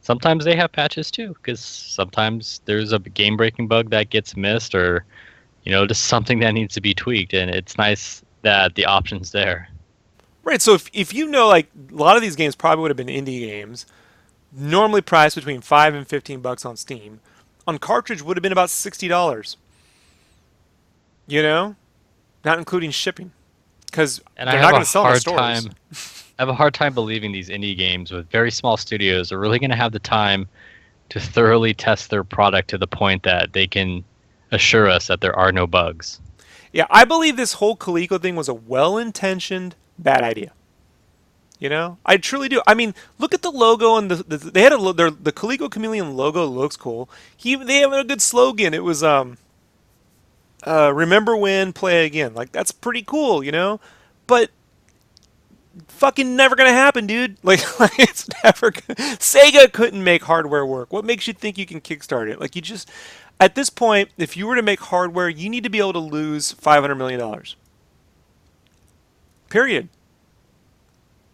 sometimes they have patches too, because sometimes there's a game-breaking bug that gets missed, or, you know, just something that needs to be tweaked, and it's nice that the option's there. Right. So if you know, like, a lot of these games probably would have been indie games, normally priced between $5 and $15 on Steam. On cartridge would have been about $60. You know, not including shipping. Because they're not going to sell in the stores. I have a hard time believing these indie games with very small studios are really going to have the time to thoroughly test their product to the point that they can assure us that there are no bugs. Yeah, I believe this whole Coleco thing was a well-intentioned bad idea. You know, I truly do. I mean, look at the logo, and they had the Coleco Chameleon logo looks cool. They have a good slogan. It was remember when, play again. Like, that's pretty cool, you know? But fucking never gonna happen, dude. Like it's never gonna... Sega couldn't make hardware work. What makes you think you can kickstart it? Like, you just, at this point, if you were to make hardware, you need to be able to lose $500 million. Period.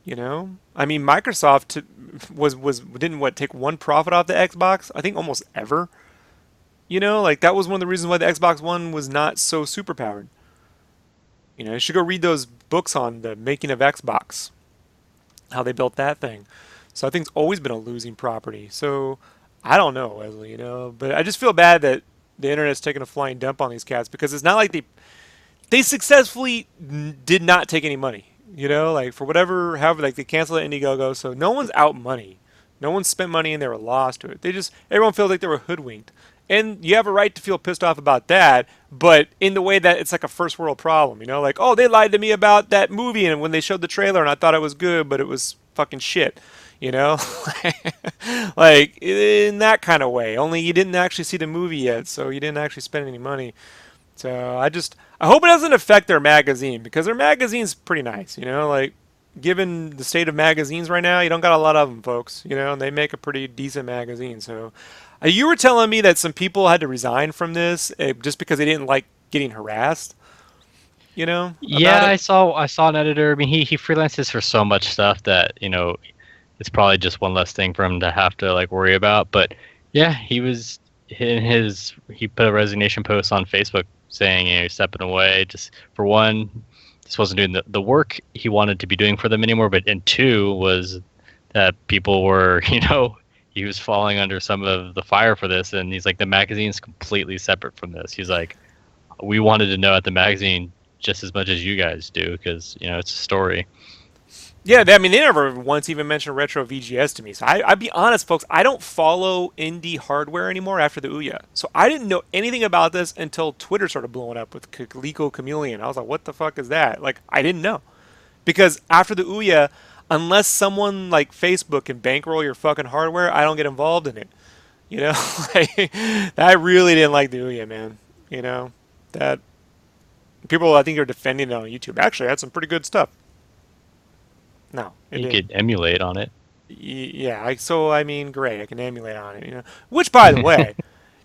You know? I mean, Microsoft didn't take one profit off the Xbox? I think almost ever. You know, like, that was one of the reasons why the Xbox One was not so superpowered. You know, you should go read those books on the making of Xbox, how they built that thing. So I think it's always been a losing property. So I don't know, Wesley, you know, but I just feel bad that the internet's taking a flying dump on these cats, because it's not like they successfully did not take any money. You know, like, for whatever, however, like, they canceled Indiegogo, so no one's out money. No one spent money and they were lost to it. Everyone feels like they were hoodwinked. And you have a right to feel pissed off about that, but in the way that it's like a first world problem, you know? Like, oh, they lied to me about that movie, and when they showed the trailer and I thought it was good, but it was fucking shit, you know? Like, in that kind of way. Only you didn't actually see the movie yet, so you didn't actually spend any money. So I hope it doesn't affect their magazine, because their magazine's pretty nice, you know? Like, given the state of magazines right now, you don't got a lot of them, folks. And they make a pretty decent magazine. So, you were telling me that some people had to resign from this just because they didn't like getting harassed. About Yeah, it. I saw an editor. I mean, he freelances for so much stuff that it's probably just one less thing for him to have to like worry about. But yeah, he put a resignation post on Facebook saying he's stepping away. Just for one, just wasn't doing the work he wanted to be doing for them anymore. But and two was that people were he was falling under some of the fire for this, and he's like, the magazine's completely separate from this. He's like, we wanted to know at the magazine just as much as you guys do because it's a story. Yeah, they never once even mentioned Retro VGS to me. So I'd be honest, folks, I don't follow indie hardware anymore after the Ouya. So I didn't know anything about this until Twitter started blowing up with Coleco Chameleon. I was like, what the fuck is that? Like, I didn't know. Because after the Ouya, unless someone like Facebook can bankroll your fucking hardware, I don't get involved in it. Like, I really didn't like the Ouya, man. That people, I think, are defending it on YouTube. Actually, I had some pretty good stuff. No, You could emulate on it. Yeah, great. I can emulate on it. Which, by the way,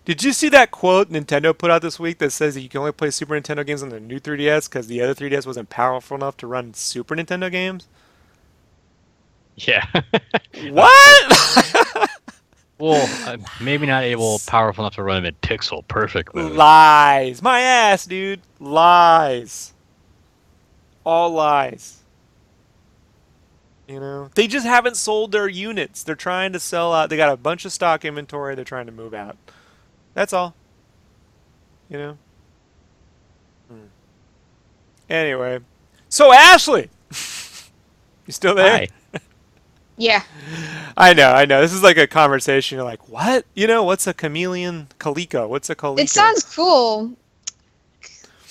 did you see that quote Nintendo put out this week that says that you can only play Super Nintendo games on the new 3DS because the other 3DS wasn't powerful enough to run Super Nintendo games? Yeah. What? Well, maybe not powerful enough to run them in pixel perfect mode. Lies. My ass, dude. Lies. All lies. They just haven't sold their units. They're trying to sell out. They got a bunch of stock inventory. They're trying to move out. That's all. Anyway. So, Ashley. You still there? Hi. Yeah. I know. This is like a conversation. You're like, what? What's a chameleon? Coleco. What's a Coleco? It sounds cool.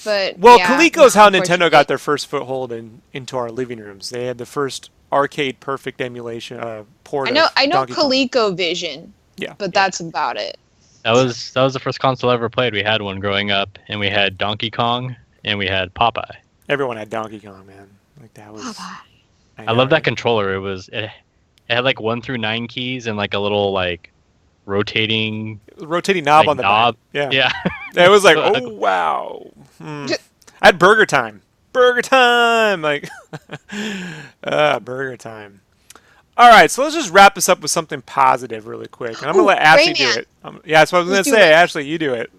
But well, yeah, Coleco's how Nintendo got their first foothold into our living rooms. They had the first arcade perfect emulation port. I know Donkey Kong. ColecoVision. Yeah. But that's about it. That was the first console I ever played. We had one growing up, and we had Donkey Kong, and we had Popeye. Everyone had Donkey Kong, man. Like that was. Popeye. I love that controller. It had like 1 through 9 keys and like a little like rotating knob on the knob. Back. Yeah. It was like, oh wow. I had Burger Time. Burger Time, like, Burger Time. All right, so let's just wrap this up with something positive really quick, and I'm gonna let Ashley do it. Yeah, that's what I was gonna say. Ashley, you do it.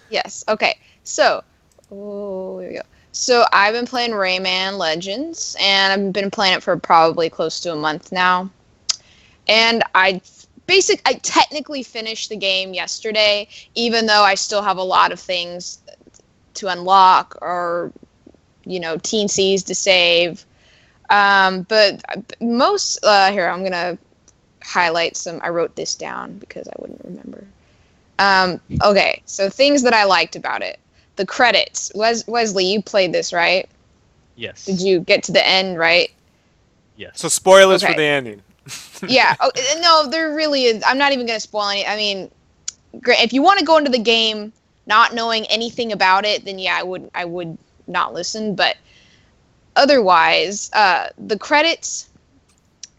Yes. Okay. So, here we go. So I've been playing Rayman Legends, and I've been playing it for probably close to a month now. And I technically finished the game yesterday, even though I still have a lot of things to unlock or, TNCs to save. But most, here, I'm going to highlight some. I wrote this down because I wouldn't remember. Okay, so things that I liked about it. The credits. Wesley, you played this, right? Yes. Did you get to the end, right? Yes. So spoilers for the ending. Yeah. Oh, no, there really is. I'm not even going to spoil any. I mean, if you want to go into the game not knowing anything about it, then yeah, I would not listen. But otherwise, the credits,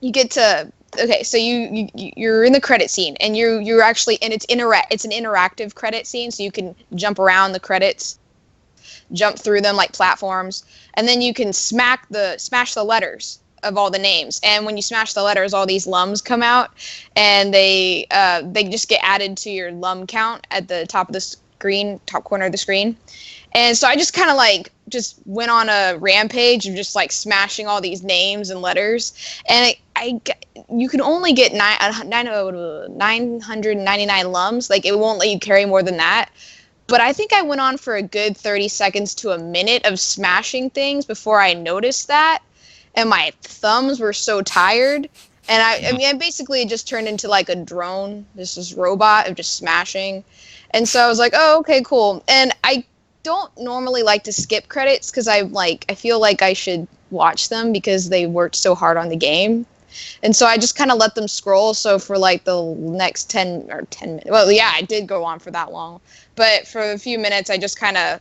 you get to. Okay, so you're in the credit scene, and you're actually, and it's an interactive credit scene, so you can jump around the credits, jump through them like platforms, and then you can smash the letters of all the names, and when you smash the letters, all these lums come out, and they just get added to your lum count at the top of the screen, top corner of the screen. And so I just kind of just went on a rampage of just smashing all these names and letters. And you can only get 999 lums. It won't let you carry more than that. But I think I went on for a good 30 seconds to a minute of smashing things before I noticed that. And my thumbs were so tired. And I basically just turned into a drone, this robot of just smashing. And so I was like, oh, okay, cool. And I don't normally like to skip credits because I feel like I should watch them because they worked so hard on the game. And so I just kind of let them scroll. So for the next 10 minutes, well, yeah, I did go on for that long. But for a few minutes, I just kind of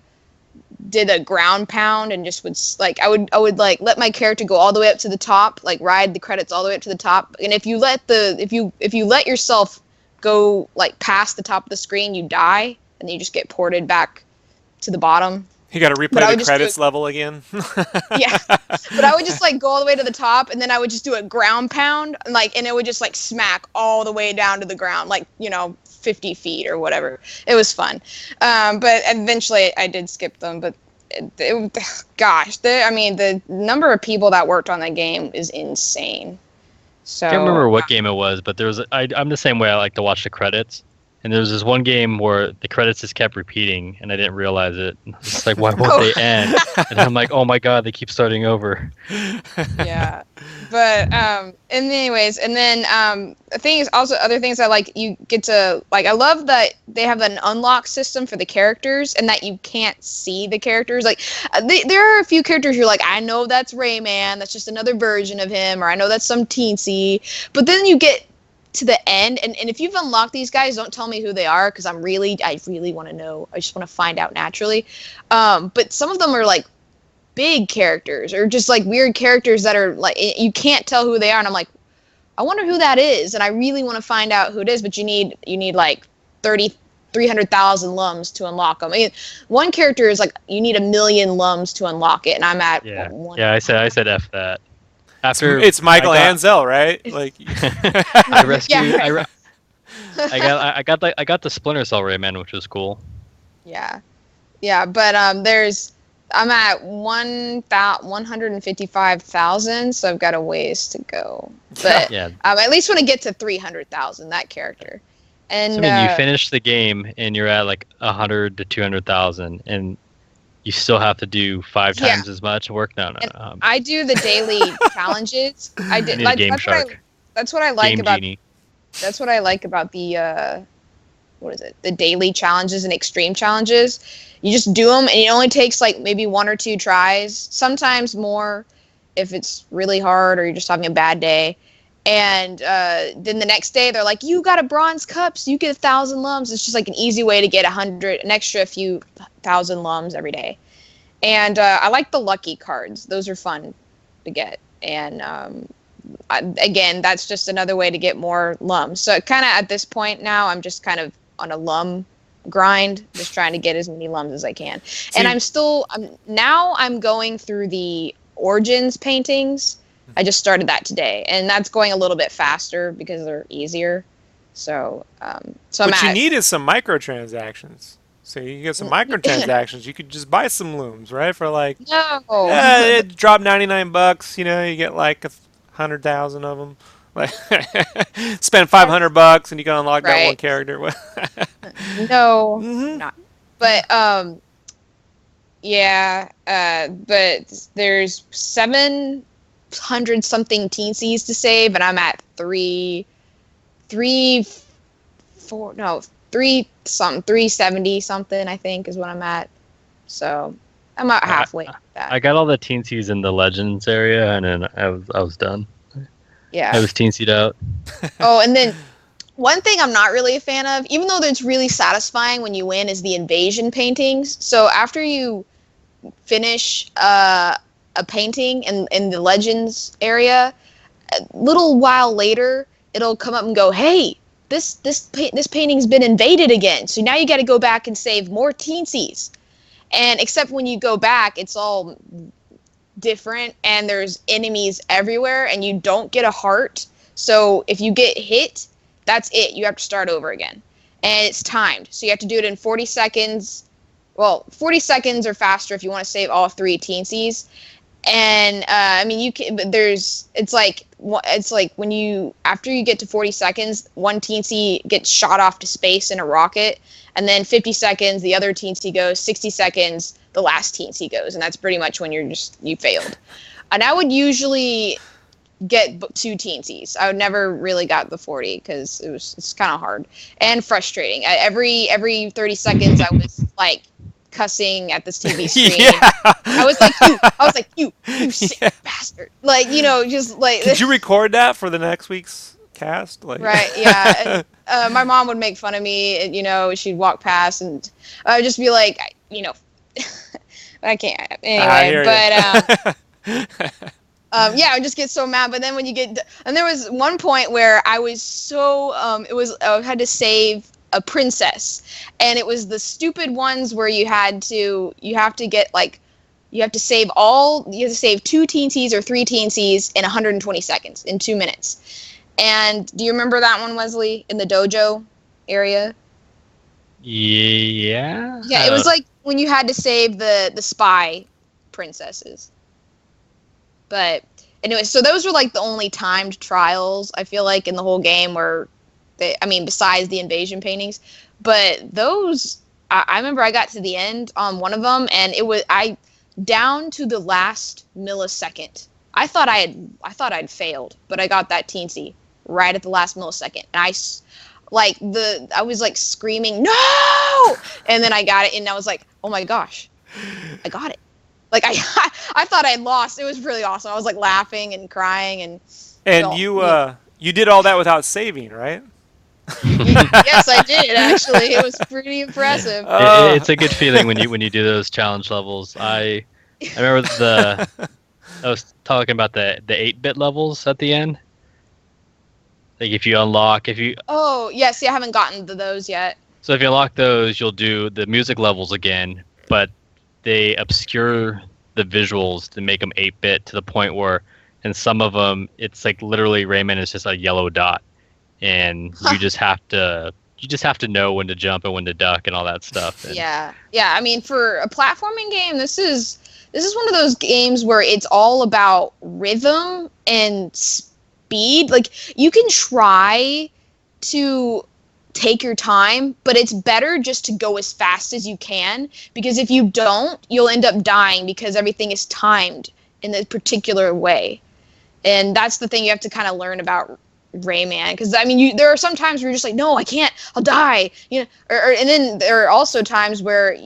did a ground pound and just would like I would like let my character go all the way up to the top, like ride the credits all the way up to the top. And if you let yourself go like past the top of the screen, you die, and then you just get ported back to the bottom. You got to replay the credits level again. Yeah, but I would just like go all the way to the top, and then I would just do a ground pound, and it would just like smack all the way down to the ground, like 50 feet or whatever. It was fun, but eventually I did skip them. But gosh, the number of people that worked on that game is insane. So I can't remember what game it was, but I'm the same way. I like to watch the credits. And there was this one game where the credits just kept repeating, and I didn't realize it. It's like, why won't they end? And I'm like, oh my god, they keep starting over. Yeah, but and anyways, and then the thing is also other things I like. You get to like, I love that they have an unlock system for the characters, and that you can't see the characters. Like, there are a few characters you're like, I know that's Rayman, that's just another version of him, or I know that's some teensy. But then you get to the end, and if you've unlocked these guys, don't tell me who they are, because I really want to know. I just want to find out naturally. But some of them are like big characters, or just like weird characters that are like you can't tell who they are, and I'm like, I wonder who that is, and I really want to find out who it is. But you need like 300,000 lums to unlock them. I mean, one character is like you need 1 million lums to unlock it, and I'm at I said F that. After it's Michael Ansel, right? Like I rescued. Yeah. I got the Splinter Cell Rayman, which was cool. Yeah, but I'm at 155,000, so I've got a ways to go. But yeah, at least when I get to 300,000, that character. And so, I mean, you finish the game and you're at like 100 to 200,000, and you still have to do 5 times as much work. No. I do the daily challenges. I did. Like, that's what I like Game about. Genie. That's what I like about the what is it? The daily challenges and extreme challenges. You just do them, and it only takes like maybe 1 or 2 tries. Sometimes more, if it's really hard or you're just having a bad day. And then the next day they're like, you got a bronze cup, so you get 1,000 lums. It's just like an easy way to get an extra few thousand lums every day. And I like the lucky cards; those are fun to get. And again, that's just another way to get more lums. So kind of at this point now, I'm just kind of on a lum grind, just trying to get as many lums as I can. And I'm going through the Origins paintings. I just started that today, and that's going a little bit faster because they're easier. So, what you need is some microtransactions. So you get some microtransactions. You could just buy some looms, right? For like it drop $99. You get like 100,000 of them. Like spend $500 and you can unlock that one character. No, not. But but thereh 700 something teensies to save, and I'm at 370 something, I think, is what I'm at. So I'm about halfway. I got all the teensies in the Legends area, and then I was done. Yeah, I was teensied out. Oh, and then one thing I'm not really a fan of, even though it's really satisfying when you win, is the invasion paintings. So after you finish a painting in the Legends area, a little while later it'll come up and go, hey, this painting's been invaded again, so now you got to go back and save more teensies. And except when you go back, it's all different, and there's enemies everywhere, and you don't get a heart. So if you get hit, that's it. You have to start over again, and it's timed, so you have to do it in 40 seconds. Well, 40 seconds or faster if you want to save all 3 teensies. And I mean, you can. But it's like when you, after you get to 40 seconds, one teensy gets shot off to space in a rocket, and then 50 seconds the other teensy goes. 60 seconds the last teensy goes, and that's pretty much when you failed. And I would usually get 2 teensies. I would never really got the 40 because it's kind of hard and frustrating. Every 30 seconds I was like cussing at this TV screen. Yeah. I was like, you sick bastard. Like, just like. Did you record that for the next week's cast? Like. Right, yeah. And, my mom would make fun of me, and, she'd walk past, and I would just be like, I can't. I Anyway, hear but you. yeah, I just get so mad. But then when you get, and there was one point where I was so, I had to save a princess, and it was the stupid ones where you have to get like, you have to save two TNTs or three TNTs in 120 seconds, in 2 minutes. And do you remember that one, Wesley, in the dojo area? Yeah. Yeah, it was like when you had to save the spy princesses. But anyway, so those were like the only timed trials I feel like in the whole game where besides the invasion paintings. But those, I remember I got to the end on one of them, and down to the last millisecond. I thought I'd failed, but I got that teensy right at the last millisecond, and I was like screaming no, and then I got it, and I was like, oh my gosh, I got it. Like I thought I'd lost. It was really awesome. I was like laughing and crying and. You did all that without saving, right? Yes, I did actually. It was pretty impressive. It's a good feeling when you do those challenge levels. I remember I was talking about the 8-bit levels at the end. Like if you unlock Oh yeah, see, I haven't gotten to those yet. So if you unlock those, you'll do the music levels again, but they obscure the visuals to make them 8-bit to the point where in some of them it's like literally Rayman is just a yellow dot, and you just have to know when to jump and when to duck and all that stuff. And yeah. I mean, for a platforming game, this is one of those games where it's all about rhythm and speed. Like you can try to take your time, but it's better just to go as fast as you can, because if you don't, you'll end up dying because everything is timed in a particular way. And that's the thing you have to kind of learn about Rayman, because I mean, there are some times where you're just like, no, I can't, I'll die, and then there are also times where,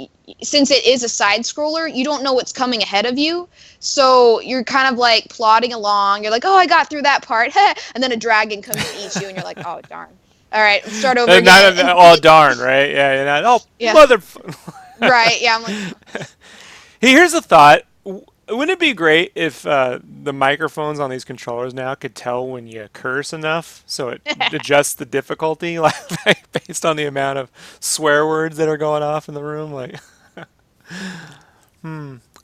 since it is a side scroller, you don't know what's coming ahead of you, so you're kind of like plodding along. You're like, oh, I got through that part, and then a dragon comes and eats you, and you're like, oh darn. All right, let's start over again. Oh darn, right? Yeah. Yeah. Mother. Right. Yeah. I'm like. Hey, here's a thought. Wouldn't it be great if the microphones on these controllers now could tell when you curse enough, so it adjusts the difficulty, like based on the amount of swear words that are going off in the room? Like,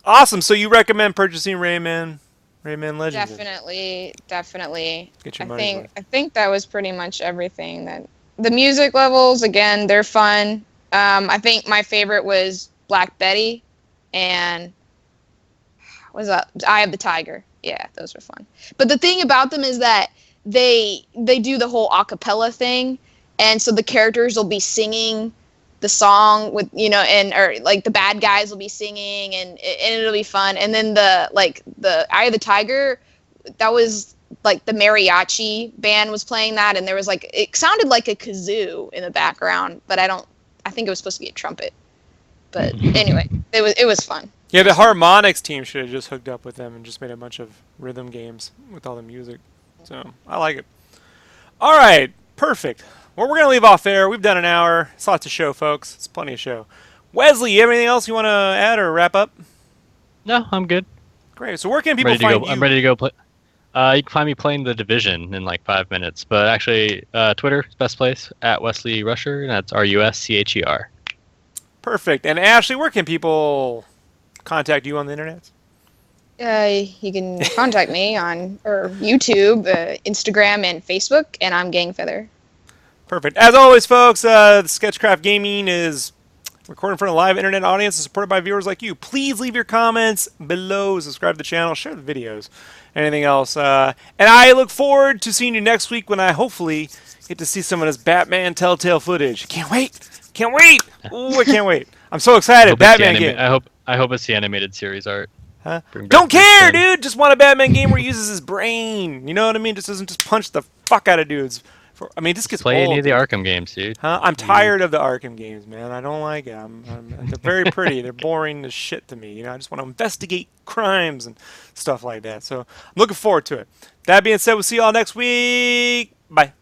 awesome. So you recommend purchasing Rayman Legends? Definitely. Get your money's worth. I think that was pretty much everything. That the music levels, again, they're fun. I think my favorite was Black Betty, and what was that? Eye of the Tiger. Yeah, those were fun. But the thing about them is that they do the whole a cappella thing, and so the characters will be singing the song with, or like the bad guys will be singing, and it'll be fun. And then the Eye of the Tiger, that was like the mariachi band was playing that, and there was like, it sounded like a kazoo in the background, but I think it was supposed to be a trumpet. But anyway, it was fun. Yeah, the harmonics team should have just hooked up with them and just made a bunch of rhythm games with all the music. So I like it. All right, perfect. Well, we're going to leave off there. We've done an hour. It's lots of show, folks. It's plenty of show. Wesley, you have anything else you want to add or wrap up? No, I'm good. Great. So where can people find you? I'm ready to go play. You can find me playing The Division in like 5 minutes. But actually, Twitter is best place, at Wesley Rusher, and that's RUSCHER. Perfect. And Ashley, where can people contact you on the internet? You can contact me on YouTube, Instagram, and Facebook, and I'm Gang Feather. Perfect. As always, folks, the SketchCraft Gaming is recorded in front of a live internet audience and supported by viewers like you. Please leave your comments below, subscribe to the channel, share the videos, anything else. And I look forward to seeing you next week when I hopefully get to see some of this Batman Telltale footage. Can't wait. Can't wait. Ooh, I can't wait. I'm so excited. Batman game. I hope it's the animated series art. Huh? Don't care, dude. Just want a Batman game where he uses his brain. You know what I mean? Just doesn't just punch the fuck out of dudes. This gets play old. Any of the Arkham games, dude. Huh? I'm tired of the Arkham games, man. I don't like it. They're very pretty. They're boring as shit to me. I just want to investigate crimes and stuff like that. So I'm looking forward to it. That being said, we'll see you all next week. Bye.